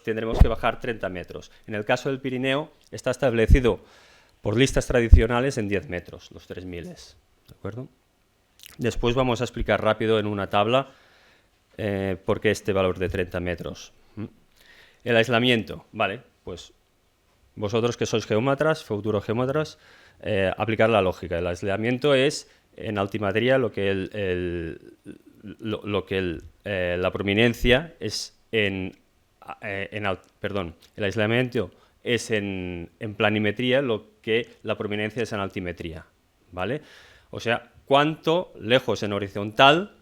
Speaker 4: tendremos que bajar 30 metros. En el caso del Pirineo está establecido por listas tradicionales en 10 metros, los 3000, ¿de acuerdo? Después vamos a explicar rápido en una tabla por qué este valor de 30 metros. El aislamiento, vale, pues vosotros que sois geómetras, futuros geómetras, aplicar la lógica. El aislamiento es en altimetría lo que la prominencia es el aislamiento es en planimetría lo que la prominencia es en altimetría, ¿vale? O sea, cuánto lejos en horizontal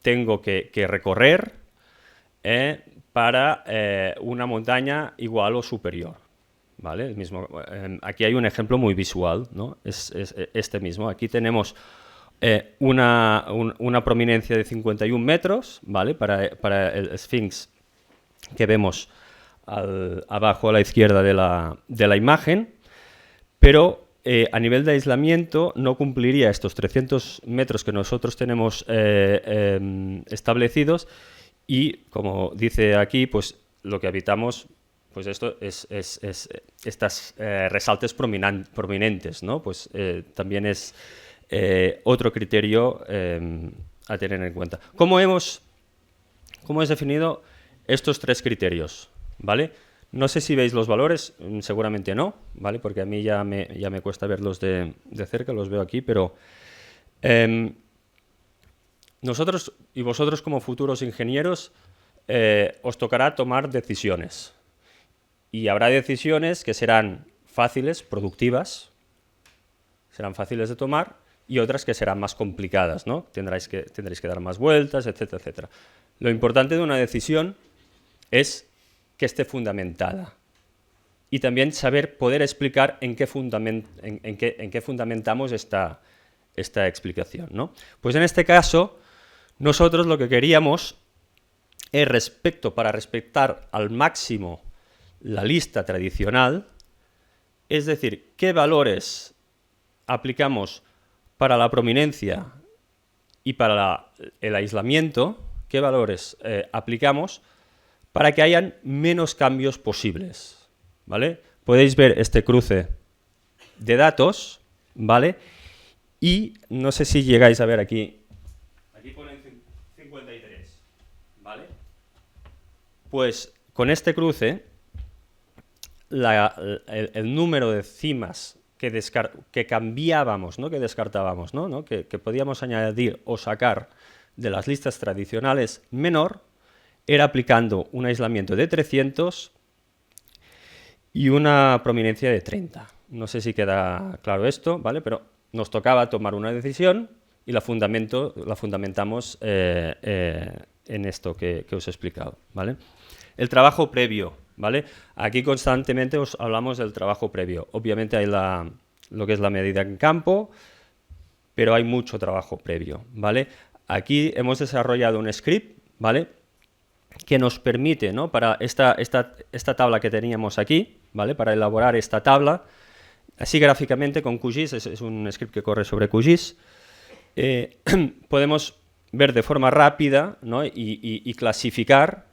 Speaker 4: tengo que recorrer para una montaña igual o superior, ¿vale? Aquí hay un ejemplo muy visual, ¿no? Es este mismo. Aquí tenemos una prominencia de 51 metros, ¿vale? Para el Sphinx que vemos abajo a la izquierda de la imagen, pero a nivel de aislamiento no cumpliría estos 300 metros que nosotros tenemos establecidos, y como dice aquí, pues lo que habitamos, pues esto es estas resaltes prominentes, ¿no? Pues también es otro criterio a tener en cuenta. ¿Cómo hemos definido estos 3 criterios? ¿Vale? No sé si veis los valores, seguramente no, ¿vale? Porque a mí ya me cuesta verlos de cerca, los veo aquí, pero nosotros y vosotros como futuros ingenieros os tocará tomar decisiones. Y habrá decisiones que serán fáciles, productivas, serán fáciles de tomar, y otras que serán más complicadas, ¿no? Tendréis que dar más vueltas, etcétera, etcétera. Lo importante de una decisión es que esté fundamentada, y también poder explicar en qué fundamentamos esta explicación, ¿no? Pues en este caso, nosotros lo que queríamos es para respetar al máximo la lista tradicional, es decir, qué valores aplicamos para la prominencia y para el aislamiento, qué valores aplicamos para que hayan menos cambios posibles, ¿vale? Podéis ver este cruce de datos, ¿vale? Y no sé si llegáis a ver aquí ponen 53, ¿vale? Pues con este cruce, el número de cimas que cambiábamos, ¿no? Que descartábamos, ¿no? Que podíamos añadir o sacar de las listas tradicionales menor, era aplicando un aislamiento de 300 y una prominencia de 30. No sé si queda claro esto, ¿vale? Pero nos tocaba tomar una decisión y la fundamentamos en esto que os he explicado, ¿vale? El trabajo previo, ¿vale? Aquí constantemente os hablamos del trabajo previo. Obviamente hay lo que es la medida en campo, pero hay mucho trabajo previo, ¿vale? Aquí hemos desarrollado un script, ¿vale?, que nos permite, ¿no?, para esta tabla que teníamos aquí, ¿vale?, para elaborar esta tabla, así gráficamente con QGIS, es un script que corre sobre QGIS, podemos ver de forma rápida, ¿no?, y clasificar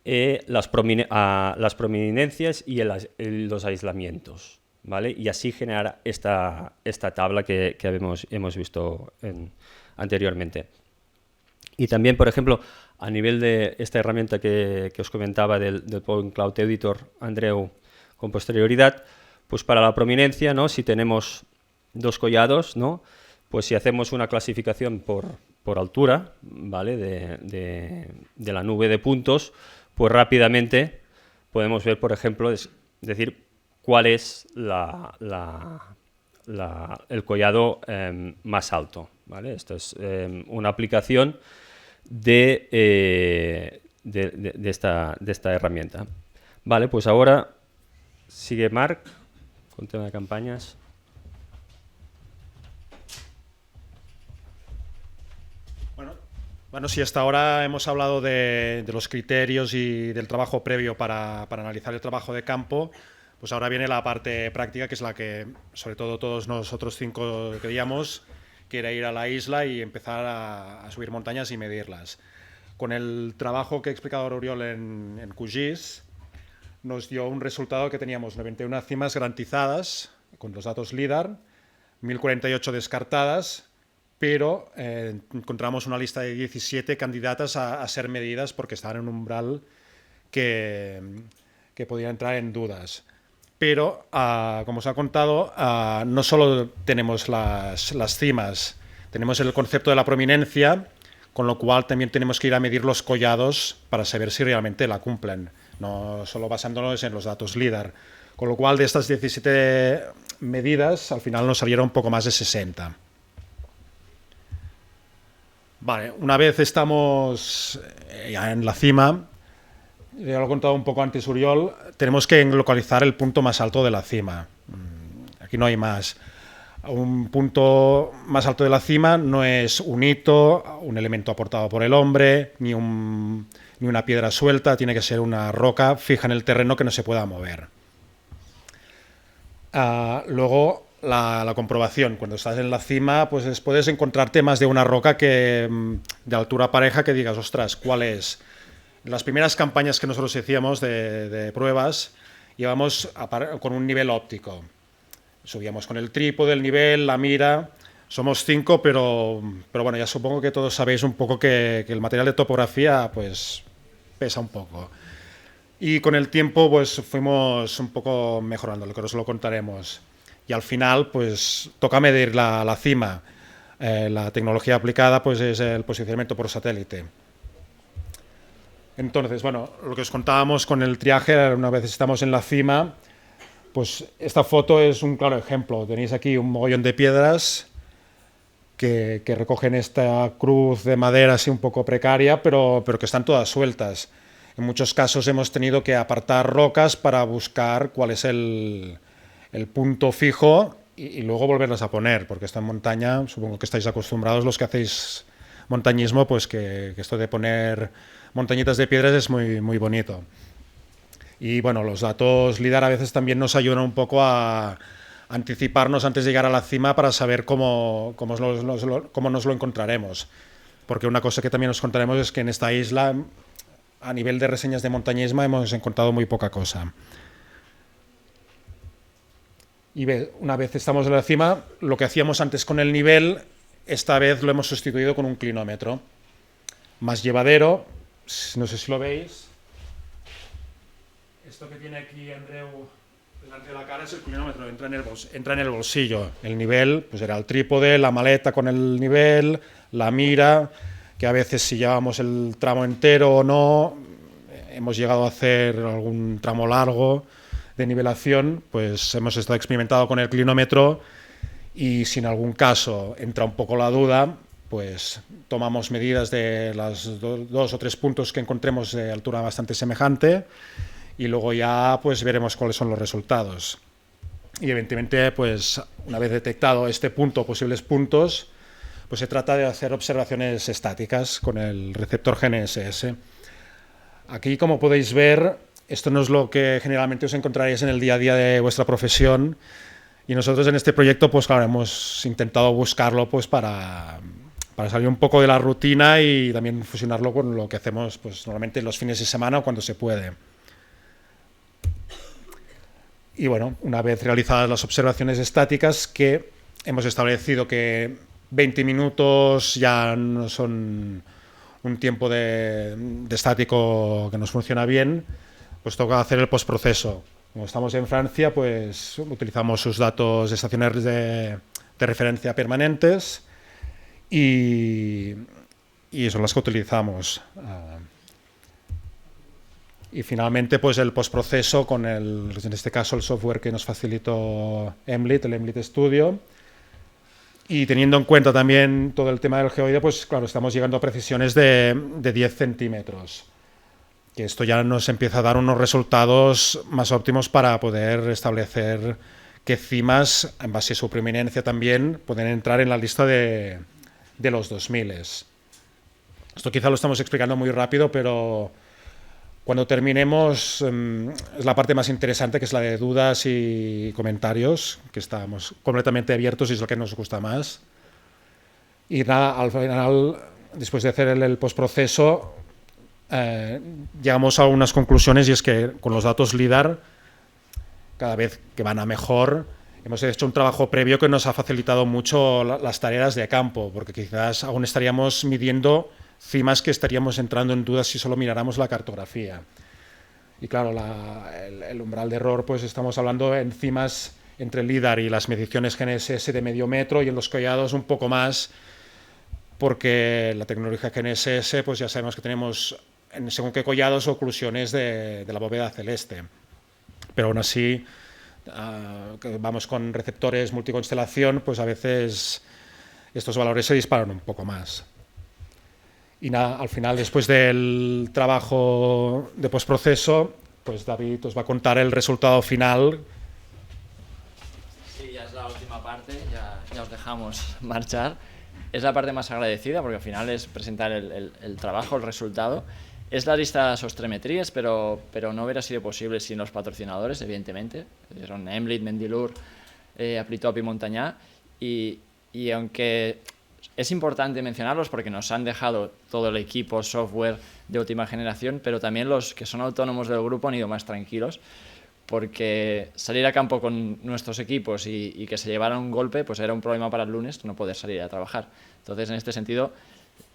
Speaker 4: las prominencias y los aislamientos, ¿vale? Y así generar esta tabla que hemos visto anteriormente. Y también, por ejemplo, a nivel de esta herramienta que os comentaba del Point Cloud Editor, Andreu, con posterioridad, pues para la prominencia, ¿no?, si tenemos dos collados, ¿no?, pues si hacemos una clasificación por altura, ¿vale?, de la nube de puntos, pues rápidamente podemos ver, por ejemplo, decir cuál es el collado más alto, ¿vale? Esto es una aplicación de esta herramienta. Vale, pues ahora sigue Marc con tema de campañas.
Speaker 5: Bueno, si hasta ahora hemos hablado de los criterios y del trabajo previo para analizar el trabajo de campo, pues ahora viene la parte práctica, que es la que sobre todo todos nosotros 5 queríamos, que era ir a la isla y empezar a subir montañas y medirlas. Con el trabajo que ha explicado Oriol en QGIS, nos dio un resultado que teníamos 91 cimas garantizadas con los datos LIDAR, 1048 descartadas, pero encontramos una lista de 17 candidatas a ser medidas porque estaban en un umbral que podía entrar en dudas. Pero, como os ha contado, no solo tenemos las cimas, tenemos el concepto de la prominencia, con lo cual también tenemos que ir a medir los collados para saber si realmente la cumplen, no solo basándonos en los datos LIDAR. Con lo cual, de estas 17 medidas, al final nos salieron un poco más de 60. Vale, una vez estamos ya en la cima, ya lo he contado un poco antes Oriol, tenemos que localizar el punto más alto de la cima. Aquí no hay más. Un punto más alto de la cima no es un hito, un elemento aportado por el hombre, ni una piedra suelta, tiene que ser una roca fija en el terreno que no se pueda mover. Luego, la comprobación. Cuando estás en la cima, pues puedes encontrarte más de una roca de altura pareja que digas, ostras, ¿cuál es? En las primeras campañas que nosotros hacíamos de pruebas, íbamos con un nivel óptico. Subíamos con el trípode, el nivel, la mira. Somos 5, pero bueno, ya supongo que todos sabéis un poco que el material de topografía pues pesa un poco. Y con el tiempo pues fuimos un poco mejorando, lo que os lo contaremos. Y al final pues toca medir la cima. La tecnología aplicada pues es el posicionamiento por satélite. Entonces, bueno, lo que os contábamos con el triaje, una vez estamos en la cima, pues esta foto es un claro ejemplo. Tenéis aquí un mogollón de piedras que recogen esta cruz de madera así un poco precaria, pero que están todas sueltas. En muchos casos hemos tenido que apartar rocas para buscar cuál es el punto fijo y luego volverlas a poner, porque esta montaña, supongo que estáis acostumbrados los que hacéis montañismo, pues que esto de poner montañitas de piedras es muy, muy bonito. Y bueno, los datos LIDAR a veces también nos ayudan un poco a anticiparnos antes de llegar a la cima para saber cómo nos lo encontraremos. Porque una cosa que también nos contaremos es que en esta isla, a nivel de reseñas de montañismo, hemos encontrado muy poca cosa. Y una vez estamos en la cima, lo que hacíamos antes con el nivel, esta vez lo hemos sustituido con un clinómetro. Más llevadero, no sé si lo veis. Esto que tiene aquí Andreu delante de la cara es el clinómetro, entra en el bolsillo. El nivel, pues era el trípode, la maleta con el nivel, la mira, que a veces si llevamos el tramo entero o no, hemos llegado a hacer algún tramo largo, de nivelación, pues hemos estado experimentando con el clinómetro y si en algún caso entra un poco la duda, pues tomamos medidas de los 2 o 3 puntos que encontremos de altura bastante semejante y luego ya pues veremos cuáles son los resultados. Y evidentemente, pues una vez detectado este punto o posibles puntos, pues se trata de hacer observaciones estáticas con el receptor GNSS. Aquí, como podéis ver, esto no es lo que generalmente os encontraréis en el día a día de vuestra profesión y nosotros en este proyecto, pues claro, hemos intentado buscarlo pues para salir un poco de la rutina y también fusionarlo con lo que hacemos pues normalmente los fines de semana o cuando se puede. Y bueno, una vez realizadas las observaciones estáticas, que hemos establecido que 20 minutos ya no son un tiempo de estático que nos funciona bien, pues toca hacer el postproceso. Como estamos en Francia, pues utilizamos sus datos estacionarios de referencia permanentes y son las que utilizamos. Y finalmente, pues el postproceso con en este caso, el software que nos facilitó EMLIT, el EMLIT Studio. Y teniendo en cuenta también todo el tema del geoide, pues claro, estamos llegando a precisiones de 10 centímetros. Que esto ya nos empieza a dar unos resultados más óptimos para poder establecer qué cimas, en base a su preeminencia también, pueden entrar en la lista de los 2000. Esto quizá lo estamos explicando muy rápido, pero cuando terminemos es la parte más interesante, que es la de dudas y comentarios, que estamos completamente abiertos y es lo que nos gusta más. Y nada, al final, después de hacer el postproceso, llegamos a unas conclusiones y es que con los datos LIDAR, cada vez que van a mejor, hemos hecho un trabajo previo que nos ha facilitado mucho las tareas de campo, porque quizás aún estaríamos midiendo cimas que estaríamos entrando en dudas si solo miráramos la cartografía. Y claro, el umbral de error, pues estamos hablando en cimas entre el LIDAR y las mediciones GNSS de medio metro y en los collados un poco más, porque la tecnología GNSS, pues ya sabemos que tenemos, según qué collados, oclusiones de la bóveda celeste. Pero aún así, que vamos con receptores multiconstelación, pues a veces estos valores se disparan un poco más. Y nada, al final, después del trabajo de postproceso, pues David os va a contar el resultado final.
Speaker 6: Sí, ya es la última parte, ya os dejamos marchar. Es la parte más agradecida porque al final es presentar el trabajo, el resultado. Es la lista de sostremetrías, pero no hubiera sido posible sin los patrocinadores, evidentemente. Son EMLIT, Mendilur, Aplitop y Montañá. Y aunque es importante mencionarlos porque nos han dejado todo el equipo, software de última generación, pero también los que son autónomos del grupo han ido más tranquilos, porque salir a campo con nuestros equipos y que se llevaran un golpe, pues era un problema para el lunes no poder salir a trabajar. Entonces, en este sentido,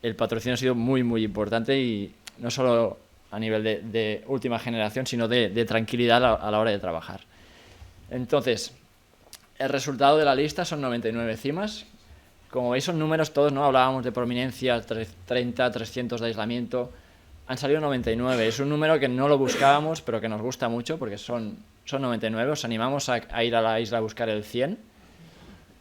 Speaker 6: el patrocinio ha sido muy, muy importante y no solo a nivel de última generación, sino de tranquilidad a la hora de trabajar. Entonces, el resultado de la lista son 99 cimas. Como veis, son números todos, ¿no? Hablábamos de prominencia, 30, 300 de aislamiento. Han salido 99. Es un número que no lo buscábamos, pero que nos gusta mucho porque son 99. Os animamos a ir a la isla a buscar el 100.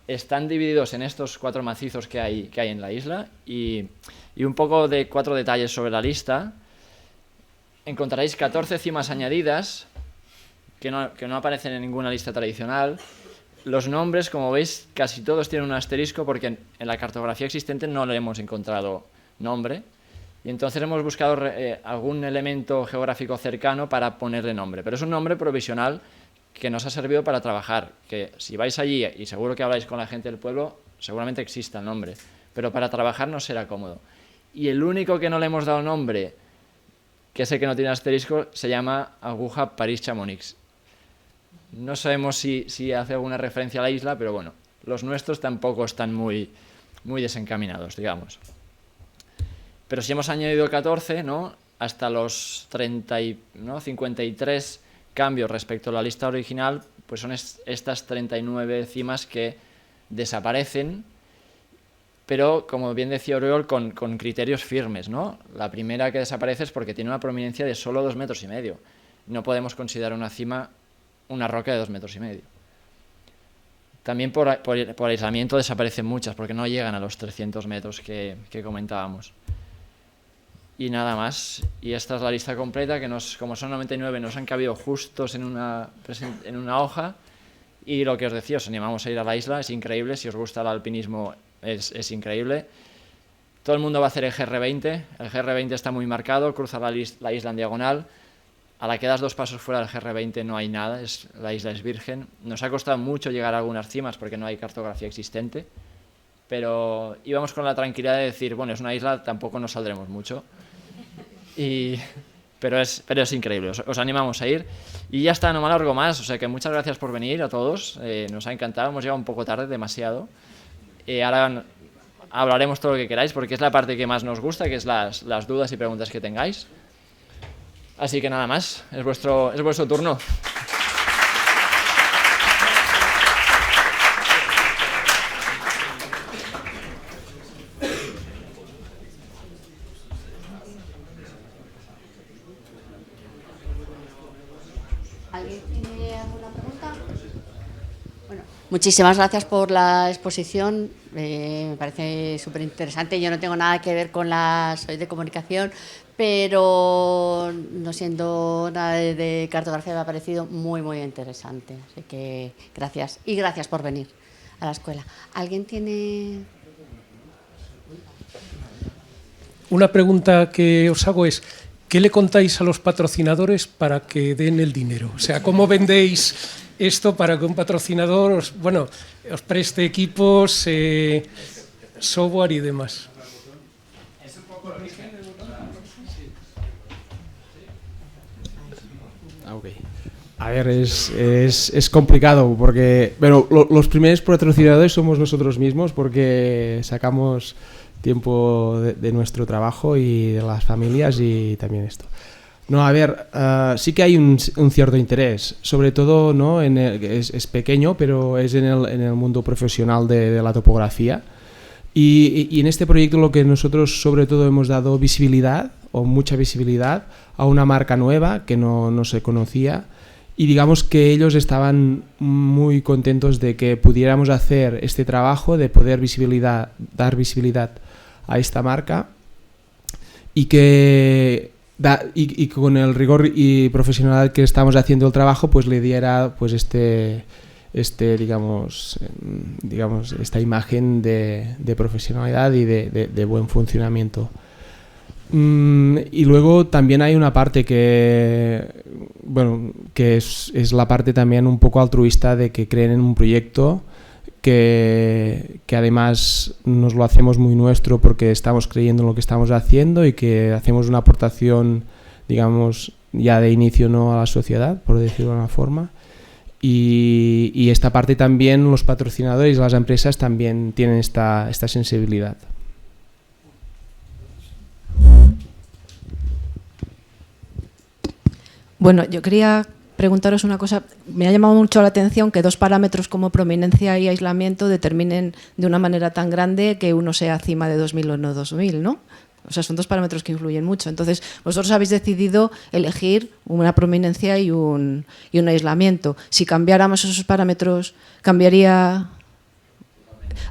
Speaker 6: Están divididos en estos 4 macizos que hay en la isla. Y un poco de 4 detalles sobre la lista. Encontraréis 14 cimas añadidas que no aparecen en ninguna lista tradicional. Los nombres, como veis, casi todos tienen un asterisco porque en la cartografía existente no le hemos encontrado nombre. Y entonces hemos buscado algún elemento geográfico cercano para ponerle nombre. Pero es un nombre provisional que nos ha servido para trabajar. Que si vais allí y seguro que habláis con la gente del pueblo, seguramente exista el nombre. Pero para trabajar no será cómodo. Y el único que no le hemos dado nombre, que es el que no tiene asterisco, se llama Aguja París-Chamonix. No sabemos si hace alguna referencia a la isla, pero bueno, los nuestros tampoco están muy desencaminados, digamos. Pero si hemos añadido 14, ¿no? Hasta los 53 cambios respecto a la lista original, pues son estas 39 cimas que desaparecen, pero como bien decía Oriol, con criterios firmes, ¿no? La primera que desaparece es porque tiene una prominencia de solo 2,5 metros. No podemos considerar una cima una roca de 2,5 metros. También por aislamiento desaparecen muchas, porque no llegan a los 300 metros que comentábamos. Y nada más. Y esta es la lista completa, que como son 99, nos han cabido justos en una hoja. Y lo que os decía, os animamos a ir a la isla, es increíble. Si os gusta el alpinismo, es increíble. Todo el mundo va a hacer el GR20. El GR20 está muy marcado, cruza la isla en diagonal. A la que das 2 pasos fuera del GR20 no hay nada, la isla es virgen. Nos ha costado mucho llegar a algunas cimas porque no hay cartografía existente, pero íbamos con la tranquilidad de decir, bueno, es una isla, tampoco nos saldremos mucho. Pero es increíble, os animamos a ir. Y ya está, no me alargo más, o sea que muchas gracias por venir a todos, nos ha encantado, hemos llegado un poco tarde, demasiado. Ahora hablaremos todo lo que queráis porque es la parte que más nos gusta, que es las dudas y preguntas que tengáis. Así que nada más, es vuestro turno.
Speaker 7: ¿Alguien tiene alguna pregunta? Bueno, muchísimas gracias por la exposición, me parece súper interesante. Yo no tengo nada que ver soy de comunicación, pero no siendo nada de cartografía me ha parecido muy, muy interesante. Así que gracias. Y gracias por venir a la escuela. ¿Alguien tiene...?
Speaker 8: Una pregunta que os hago es, ¿qué le contáis a los patrocinadores para que den el dinero? O sea, ¿cómo vendéis esto para que un patrocinador os preste equipos, software y demás?
Speaker 2: A ver, es complicado porque, bueno, los primeros patrocinadores somos nosotros mismos porque sacamos tiempo de nuestro trabajo y de las familias y también esto. No, a ver, sí que hay un cierto interés, sobre todo, ¿no? Es pequeño, pero es en el mundo profesional de la topografía. Y en este proyecto lo que nosotros sobre todo hemos dado visibilidad, o mucha visibilidad, a una marca nueva que no se conocía. Y digamos que ellos estaban muy contentos de que pudiéramos hacer este trabajo, de poder dar visibilidad a esta marca y con el rigor y profesionalidad que estamos haciendo el trabajo, pues le diera pues digamos esta imagen de profesionalidad y de buen funcionamiento. Y luego también hay una parte que es la parte también un poco altruista de que creen en un proyecto que además nos lo hacemos muy nuestro porque estamos creyendo en lo que estamos haciendo y que hacemos una aportación, digamos, ya de inicio, ¿no?, a la sociedad, por decirlo de una forma. Y esta parte también, los patrocinadores y las empresas también tienen esta sensibilidad.
Speaker 9: Bueno, yo quería preguntaros una cosa. Me ha llamado mucho la atención que 2 parámetros como prominencia y aislamiento determinen de una manera tan grande que uno sea cima de 2000 o no 2000, ¿no? O sea, son 2 parámetros que influyen mucho. Entonces, vosotros habéis decidido elegir una prominencia y un aislamiento. Si cambiáramos esos parámetros, cambiaría...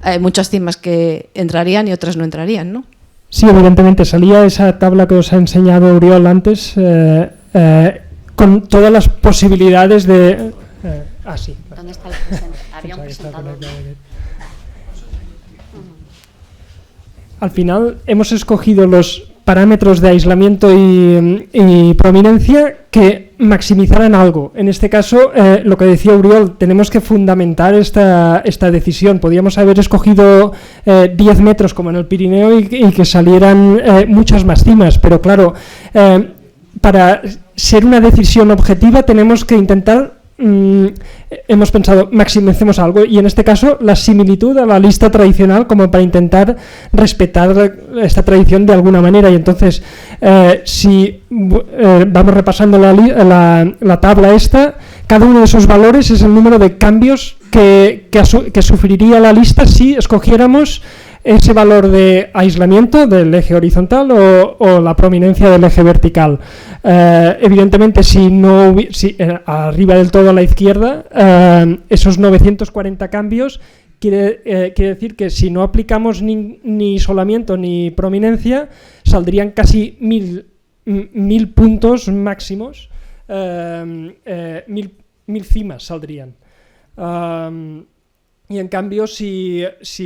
Speaker 9: Hay muchas cimas que entrarían y otras no entrarían, ¿no?
Speaker 3: Sí, evidentemente. Salía esa tabla que os ha enseñado Oriol antes, con todas las posibilidades de... sí.
Speaker 7: ¿Dónde está el presente? Había un presentador.
Speaker 3: Al final hemos escogido los parámetros de aislamiento y prominencia que maximizaran algo. En este caso, lo que decía Oriol, tenemos que fundamentar esta decisión. Podríamos haber escogido 10 metros como en el Pirineo y que salieran muchas más cimas, pero claro, para ser una decisión objetiva tenemos que intentar, hemos pensado, maximicemos algo, y en este caso la similitud a la lista tradicional, como para intentar respetar esta tradición de alguna manera. Y entonces, si vamos repasando la tabla esta, cada uno de esos valores es el número de cambios que sufriría la lista si escogiéramos ese valor de aislamiento del eje horizontal o la prominencia del eje vertical. Evidentemente, si arriba del todo a la izquierda, esos 940 cambios quiere decir que si no aplicamos ni isolamiento ni prominencia, saldrían casi 1000 puntos máximos, 1000 cimas saldrían. Y en cambio, si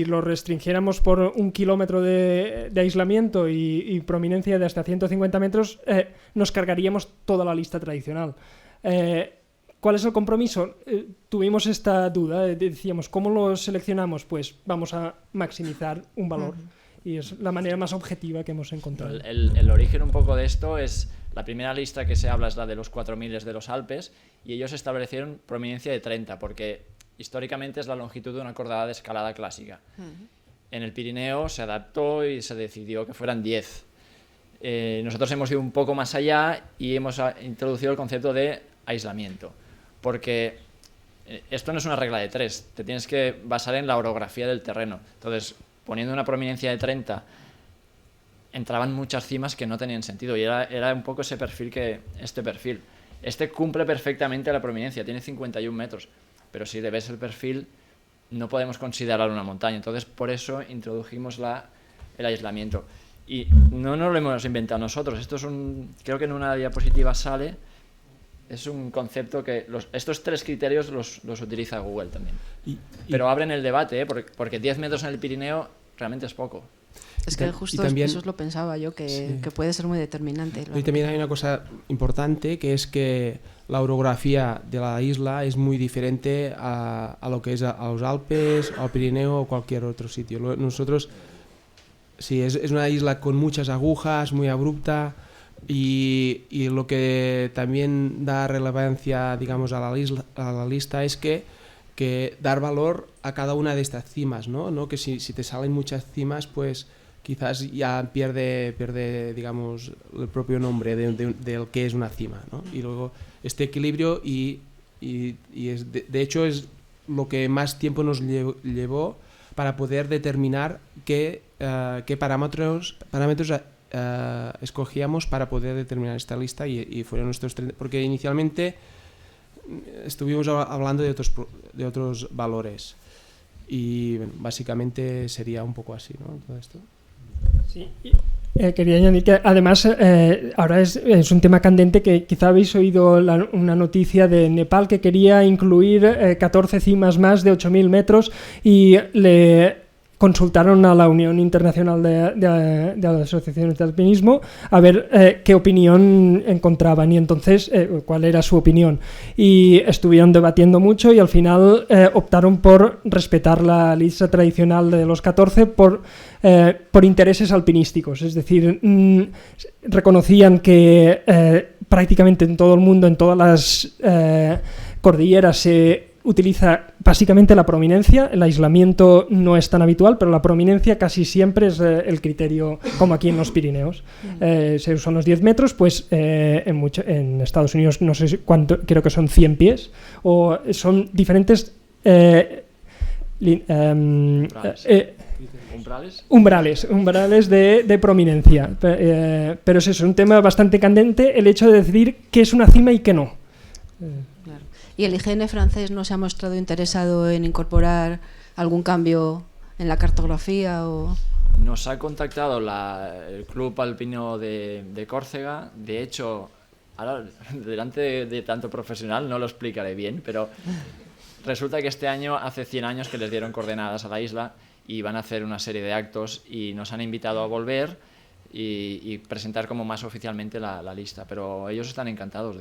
Speaker 3: lo restringiéramos por 1 kilómetro de aislamiento y prominencia de hasta 150 metros, nos cargaríamos toda la lista tradicional. ¿Cuál es el compromiso? Tuvimos esta duda, decíamos, ¿cómo lo seleccionamos? Pues vamos a maximizar un valor. Y es la manera más objetiva que hemos encontrado.
Speaker 6: El origen un poco de esto es, la primera lista que se habla es la de los 4000 de los Alpes, y ellos establecieron prominencia de 30, porque históricamente es la longitud de una cordada de escalada clásica. En el Pirineo se adaptó y se decidió que fueran 10. Nosotros hemos ido un poco más allá y hemos introducido el concepto de aislamiento, porque esto no es una regla de 3, te tienes que basar en la orografía del terreno. Entonces, poniendo una prominencia de 30, entraban muchas cimas que no tenían sentido, y era un poco ese perfil este perfil. Este cumple perfectamente la prominencia, tiene 51 metros, pero si le ves el perfil, no podemos considerar una montaña. Entonces, por eso introdujimos el aislamiento. Y no nos lo hemos inventado nosotros, esto es creo que en una diapositiva sale. Es un concepto que estos 3 criterios los utiliza Google también. Pero abren el debate, porque 10 metros en el Pirineo realmente es poco.
Speaker 9: Es que justo también, eso lo pensaba yo, que puede ser muy determinante.
Speaker 2: Y también hay una cosa importante, que es que la orografía de la isla es muy diferente a lo que es a los Alpes, al Pirineo o cualquier otro sitio. Nosotros, sí, es una isla con muchas agujas, muy abrupta. Y lo que también da relevancia, digamos, a la lista es que dar valor a cada una de estas cimas, ¿no? Que si te salen muchas cimas, pues quizás ya pierde digamos, el propio nombre del que es una cima, ¿no? Y luego este equilibrio y de hecho es lo que más tiempo nos llevó para poder determinar qué parámetros escogíamos para poder determinar esta lista, y fueron nuestros 30, porque inicialmente estuvimos hablando de otros valores, y bueno, básicamente sería un poco así, ¿no? Todo esto.
Speaker 3: Sí. Quería añadir que además ahora es un tema candente, que quizá habéis oído una noticia de Nepal que quería incluir 14 cimas más de 8000 metros, y le consultaron a la Unión Internacional de Asociaciones de Alpinismo a ver qué opinión encontraban, y entonces cuál era su opinión, y estuvieron debatiendo mucho, y al final optaron por respetar la lista tradicional de los 14 por intereses alpinísticos. Es decir, reconocían que prácticamente en todo el mundo, en todas las cordilleras, se utiliza básicamente la prominencia. El aislamiento no es tan habitual, pero la prominencia casi siempre es el criterio, como aquí en los Pirineos. Se usan los 10 metros, pues en Estados Unidos no sé cuánto, creo que son 100 pies, o son diferentes umbrales de prominencia. Pero es eso, un tema bastante candente, el hecho de decidir qué es una cima y qué no.
Speaker 9: Claro. ¿Y el IGN francés no se ha mostrado interesado en incorporar algún cambio en la cartografía?
Speaker 6: Nos ha contactado el Club Alpino de Córcega. De hecho, ahora delante de tanto profesional no lo explicaré bien, pero resulta que este año hace 100 años que les dieron coordenadas a la isla, y van a hacer una serie de actos, y nos han invitado a volver y presentar como más oficialmente la lista. Pero ellos están encantados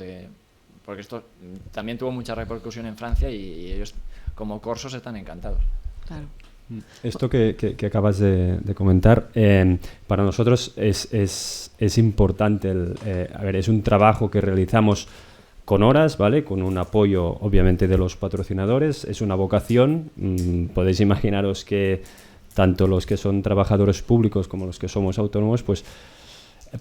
Speaker 6: porque esto también tuvo mucha repercusión en Francia, y ellos como Corsos están encantados.
Speaker 9: Claro.
Speaker 4: Esto que acabas de comentar, para nosotros es importante. Es un trabajo que realizamos con horas, ¿vale? Con un apoyo obviamente de los patrocinadores, es una vocación. Podéis imaginaros que tanto los que son trabajadores públicos como los que somos autónomos, pues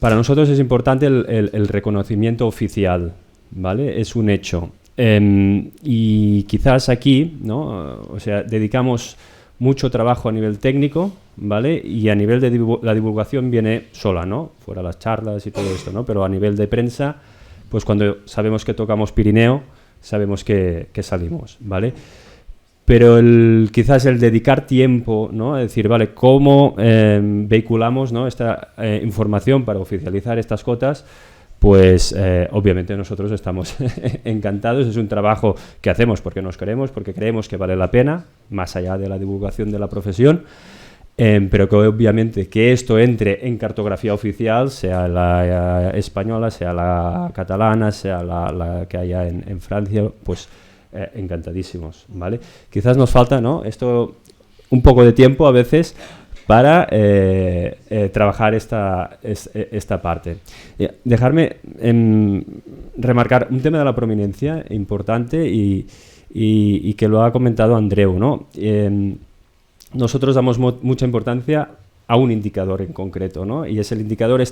Speaker 4: para nosotros es importante el reconocimiento oficial, ¿vale? Es un hecho. Y quizás aquí, ¿no? O sea, dedicamos mucho trabajo a nivel técnico, ¿vale? Y a nivel de la divulgación viene sola, ¿no? Fuera las charlas y todo esto, ¿no? Pero a nivel de prensa, pues cuando sabemos que tocamos Pirineo, sabemos que salimos, ¿vale? Pero quizás el dedicar tiempo, ¿no? Es decir, vale, ¿cómo vehiculamos, ¿no? esta información para oficializar estas cotas? Pues obviamente nosotros estamos encantados, es un trabajo que hacemos porque nos queremos, porque creemos que vale la pena, más allá de la divulgación de la profesión, pero que obviamente que esto entre en cartografía oficial, sea la española, sea la catalana, sea la que haya en Francia, pues encantadísimos, ¿vale? Quizás nos falta, ¿no? Esto, un poco de tiempo a veces para trabajar esta parte. Dejarme remarcar un tema de la prominencia importante y que lo ha comentado Andreu, ¿no? Nosotros damos mucha importancia a un indicador en concreto, ¿no? Y es el indicador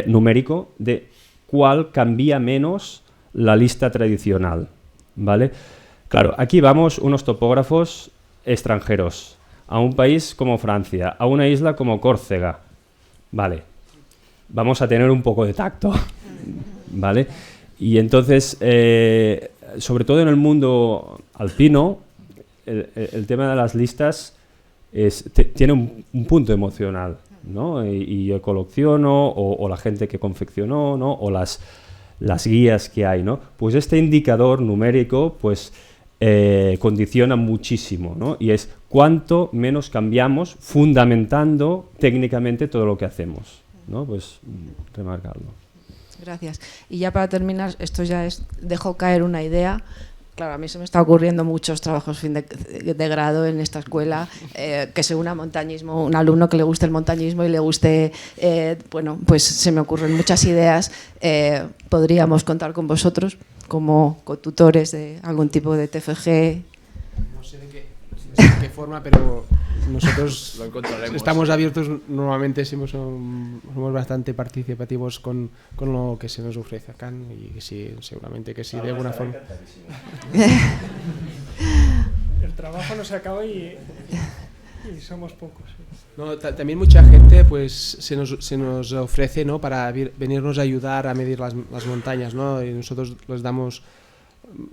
Speaker 4: numérico de cuál cambia menos la lista tradicional, ¿vale? Claro, aquí vamos unos topógrafos extranjeros a un país como Francia, a una isla como Córcega, vale, vamos a tener un poco de tacto, ¿vale? Y entonces, sobre todo en el mundo alpino, el tema de las listas tiene un punto emocional, ¿no? Y yo colecciono, o la gente que confeccionó, ¿no? O las guías que hay, ¿no? Pues este indicador numérico, pues condiciona muchísimo, ¿no? Y es cuánto menos cambiamos fundamentando técnicamente todo lo que hacemos, ¿no? Pues remarcarlo.
Speaker 9: Gracias. Y ya para terminar, esto ya dejo caer una idea. Claro, a mí se me está ocurriendo muchos trabajos fin de grado en esta escuela, que se una a montañismo, un alumno que le guste el montañismo y le guste, bueno, pues se me ocurren muchas ideas. Podríamos contar con vosotros como cotutores de algún tipo de TFG.
Speaker 2: No sé de qué forma, pero nosotros estamos abiertos, normalmente somos bastante participativos con lo que se nos ofrece acá, y que sí, seguramente que sí, de alguna forma.
Speaker 3: El trabajo no se acaba y somos pocos.
Speaker 2: No, también mucha gente pues se nos ofrece, ¿no? Para venirnos a ayudar a medir las montañas, ¿no? Y nosotros les damos,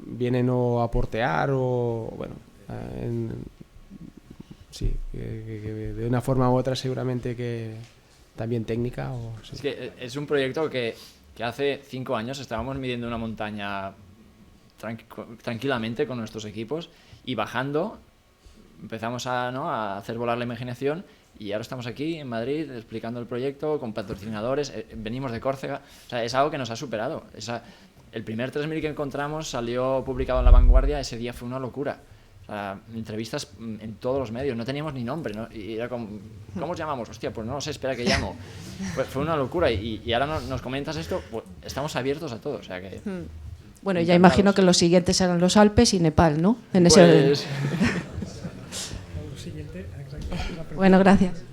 Speaker 2: vienen o a portear o bueno, sí, que de una forma u otra seguramente que también técnica. Sí.
Speaker 6: Es que es un proyecto que hace 5 años estábamos midiendo una montaña tranquilamente con nuestros equipos y bajando empezamos a hacer volar la imaginación. Y ahora estamos aquí en Madrid explicando el proyecto con patrocinadores, venimos de Córcega, o sea, es algo que nos ha superado. El primer 3000 que encontramos salió publicado en La Vanguardia, ese día fue una locura. O sea, entrevistas en todos los medios, no teníamos ni nombre, ¿no? Y era como, ¿cómo os llamamos? Hostia, pues no lo sé, espera que llamo. Fue una locura y ahora nos comentas esto, pues estamos abiertos a todo, o sea que...
Speaker 9: Bueno, ya imagino que los siguientes serán los Alpes y Nepal, ¿no? En
Speaker 6: pues...
Speaker 9: ese... Bueno, gracias.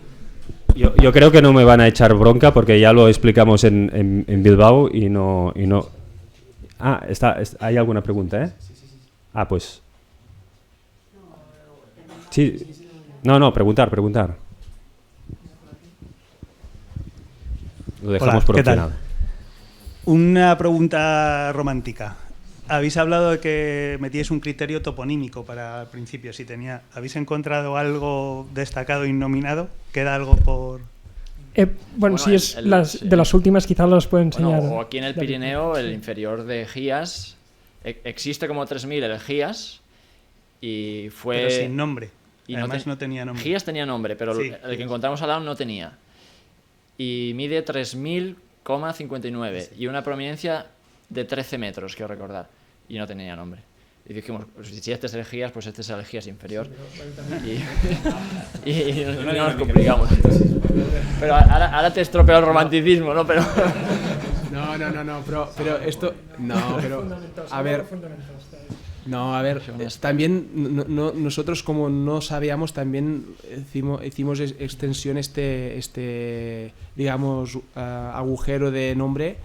Speaker 4: Yo creo que no me van a echar bronca porque ya lo explicamos en Bilbao y no... Ah, hay alguna pregunta, ¿eh? Ah, pues... Sí. No, preguntar. Lo dejamos.
Speaker 10: Hola,
Speaker 4: por
Speaker 10: ¿qué tal?
Speaker 4: opcional.
Speaker 10: Una pregunta romántica. Habéis hablado de que metíais un criterio toponímico para el principio. ¿Habéis encontrado algo destacado y nominado? ¿Queda algo por...?
Speaker 3: Bueno, sí, de las últimas quizás las puedo enseñar.
Speaker 6: Bueno, o aquí en el Pirineo, el inferior de Gías, existe como 3000 el Gías y fue...
Speaker 10: Pero sin nombre.
Speaker 6: Y
Speaker 10: además no tenía nombre.
Speaker 6: Gías tenía nombre, pero
Speaker 10: sí,
Speaker 6: el que encontramos al lado no tenía. Y mide 3000,59 y una prominencia de 13 metros, quiero recordar. Y no tenía nombre. Y dijimos, pues, si este es el Gías, pues este es el Gías inferior. Y no nos complicamos. Pero ahora te estropeo el romanticismo, ¿no? Pero...
Speaker 2: No, pero esto... No, pero... A ver... No, a ver, también nosotros como no sabíamos, también hicimos extensión digamos, agujero de nombre.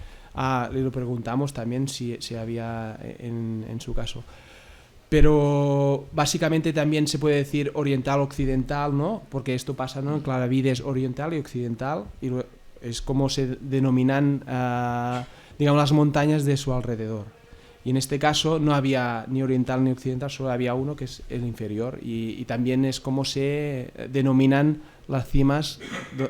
Speaker 2: Le lo preguntamos también si había en su caso. pero básicamente también se puede decir oriental-occidental, ¿no? Porque esto pasa, ¿no? En Claravides oriental y occidental, y es como se denominan, digamos, las montañas de su alrededor. Y en este caso no había ni oriental ni occidental, solo había uno, que es el inferior, y también es como se denominan las cimas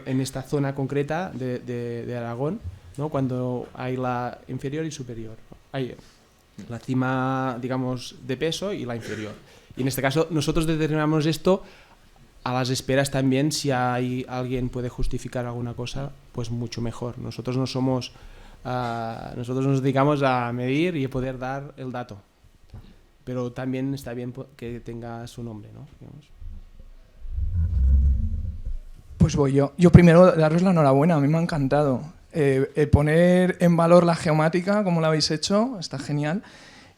Speaker 2: en esta zona concreta de Aragón, ¿no? Cuando hay la inferior y superior. Hay la cima, digamos, de peso y la inferior. Y en este caso nosotros determinamos esto a las esperas también, si alguien puede justificar alguna cosa, pues mucho mejor. Nosotros no somos... nosotros nos dedicamos a medir y a poder dar el dato. Pero también está bien que tenga su nombre, ¿no? Digamos.
Speaker 1: Pues voy yo. Yo primero daros la enhorabuena, a mí me ha encantado. Poner en valor la geomática, como lo habéis hecho, está genial.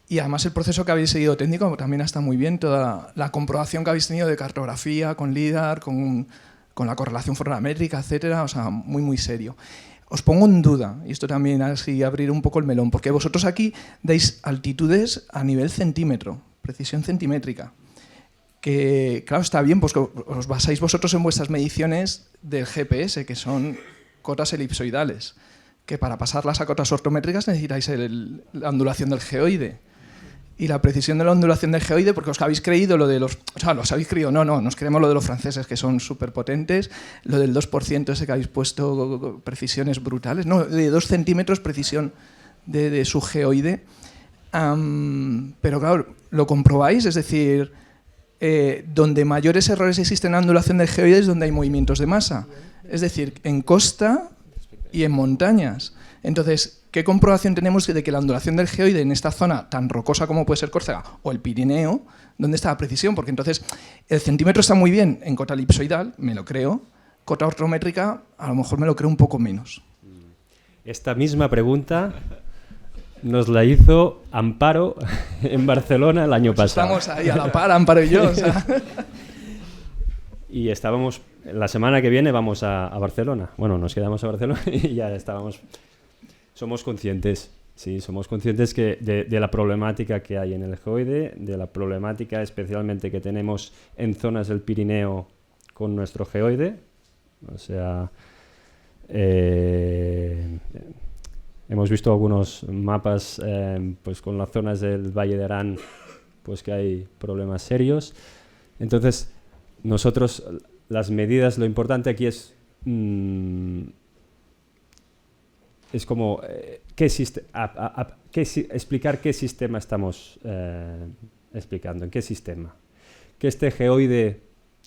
Speaker 1: Y además el proceso que habéis seguido técnico también está muy bien. Toda la comprobación que habéis tenido de cartografía, con LIDAR, con la correlación fotométrica, etcétera, o sea, muy, muy serio. Os pongo en duda, y esto también así abrir un poco el melón, porque vosotros aquí dais altitudes a nivel centímetro, precisión centimétrica. Que claro, está bien, pues que os basáis vosotros en vuestras mediciones del GPS, que son cotas elipsoidales, que para pasarlas a cotas ortométricas necesitáis la ondulación del geoide. Y la precisión de la ondulación del geoide, porque os habéis creído lo de los... O sea, os habéis creído, no, nos creemos lo de los franceses, que son súper potentes, lo del 2% ese que habéis puesto, precisiones brutales, no, de 2 centímetros precisión de su geoide. Pero claro, lo comprobáis, es decir, donde mayores errores existen en la ondulación del geoide es donde hay movimientos de masa. Es decir, en costa y en montañas. Entonces, ¿qué comprobación tenemos de que la ondulación del geoide en esta zona tan rocosa como puede ser Córcega o el Pirineo, dónde está la precisión? Porque entonces el centímetro está muy bien en cota elipsoidal, me lo creo, cota ortométrica a lo mejor me lo creo un poco menos.
Speaker 4: Esta misma pregunta nos la hizo Amparo en Barcelona el año pasado.
Speaker 1: Estamos ahí a la par, Amparo y yo. O sea.
Speaker 4: Y estábamos, la semana que viene vamos a Barcelona. Bueno, nos quedamos a Barcelona y ya estábamos... Somos conscientes, sí, somos conscientes de la problemática que hay en el geoide, de la problemática especialmente que tenemos en zonas del Pirineo con nuestro geoide. O sea, hemos visto algunos mapas pues con las zonas del Valle de Arán, pues que hay problemas serios. Entonces, nosotros, las medidas, lo importante aquí es como explicar qué sistema estamos explicando, en qué sistema. Que este geoide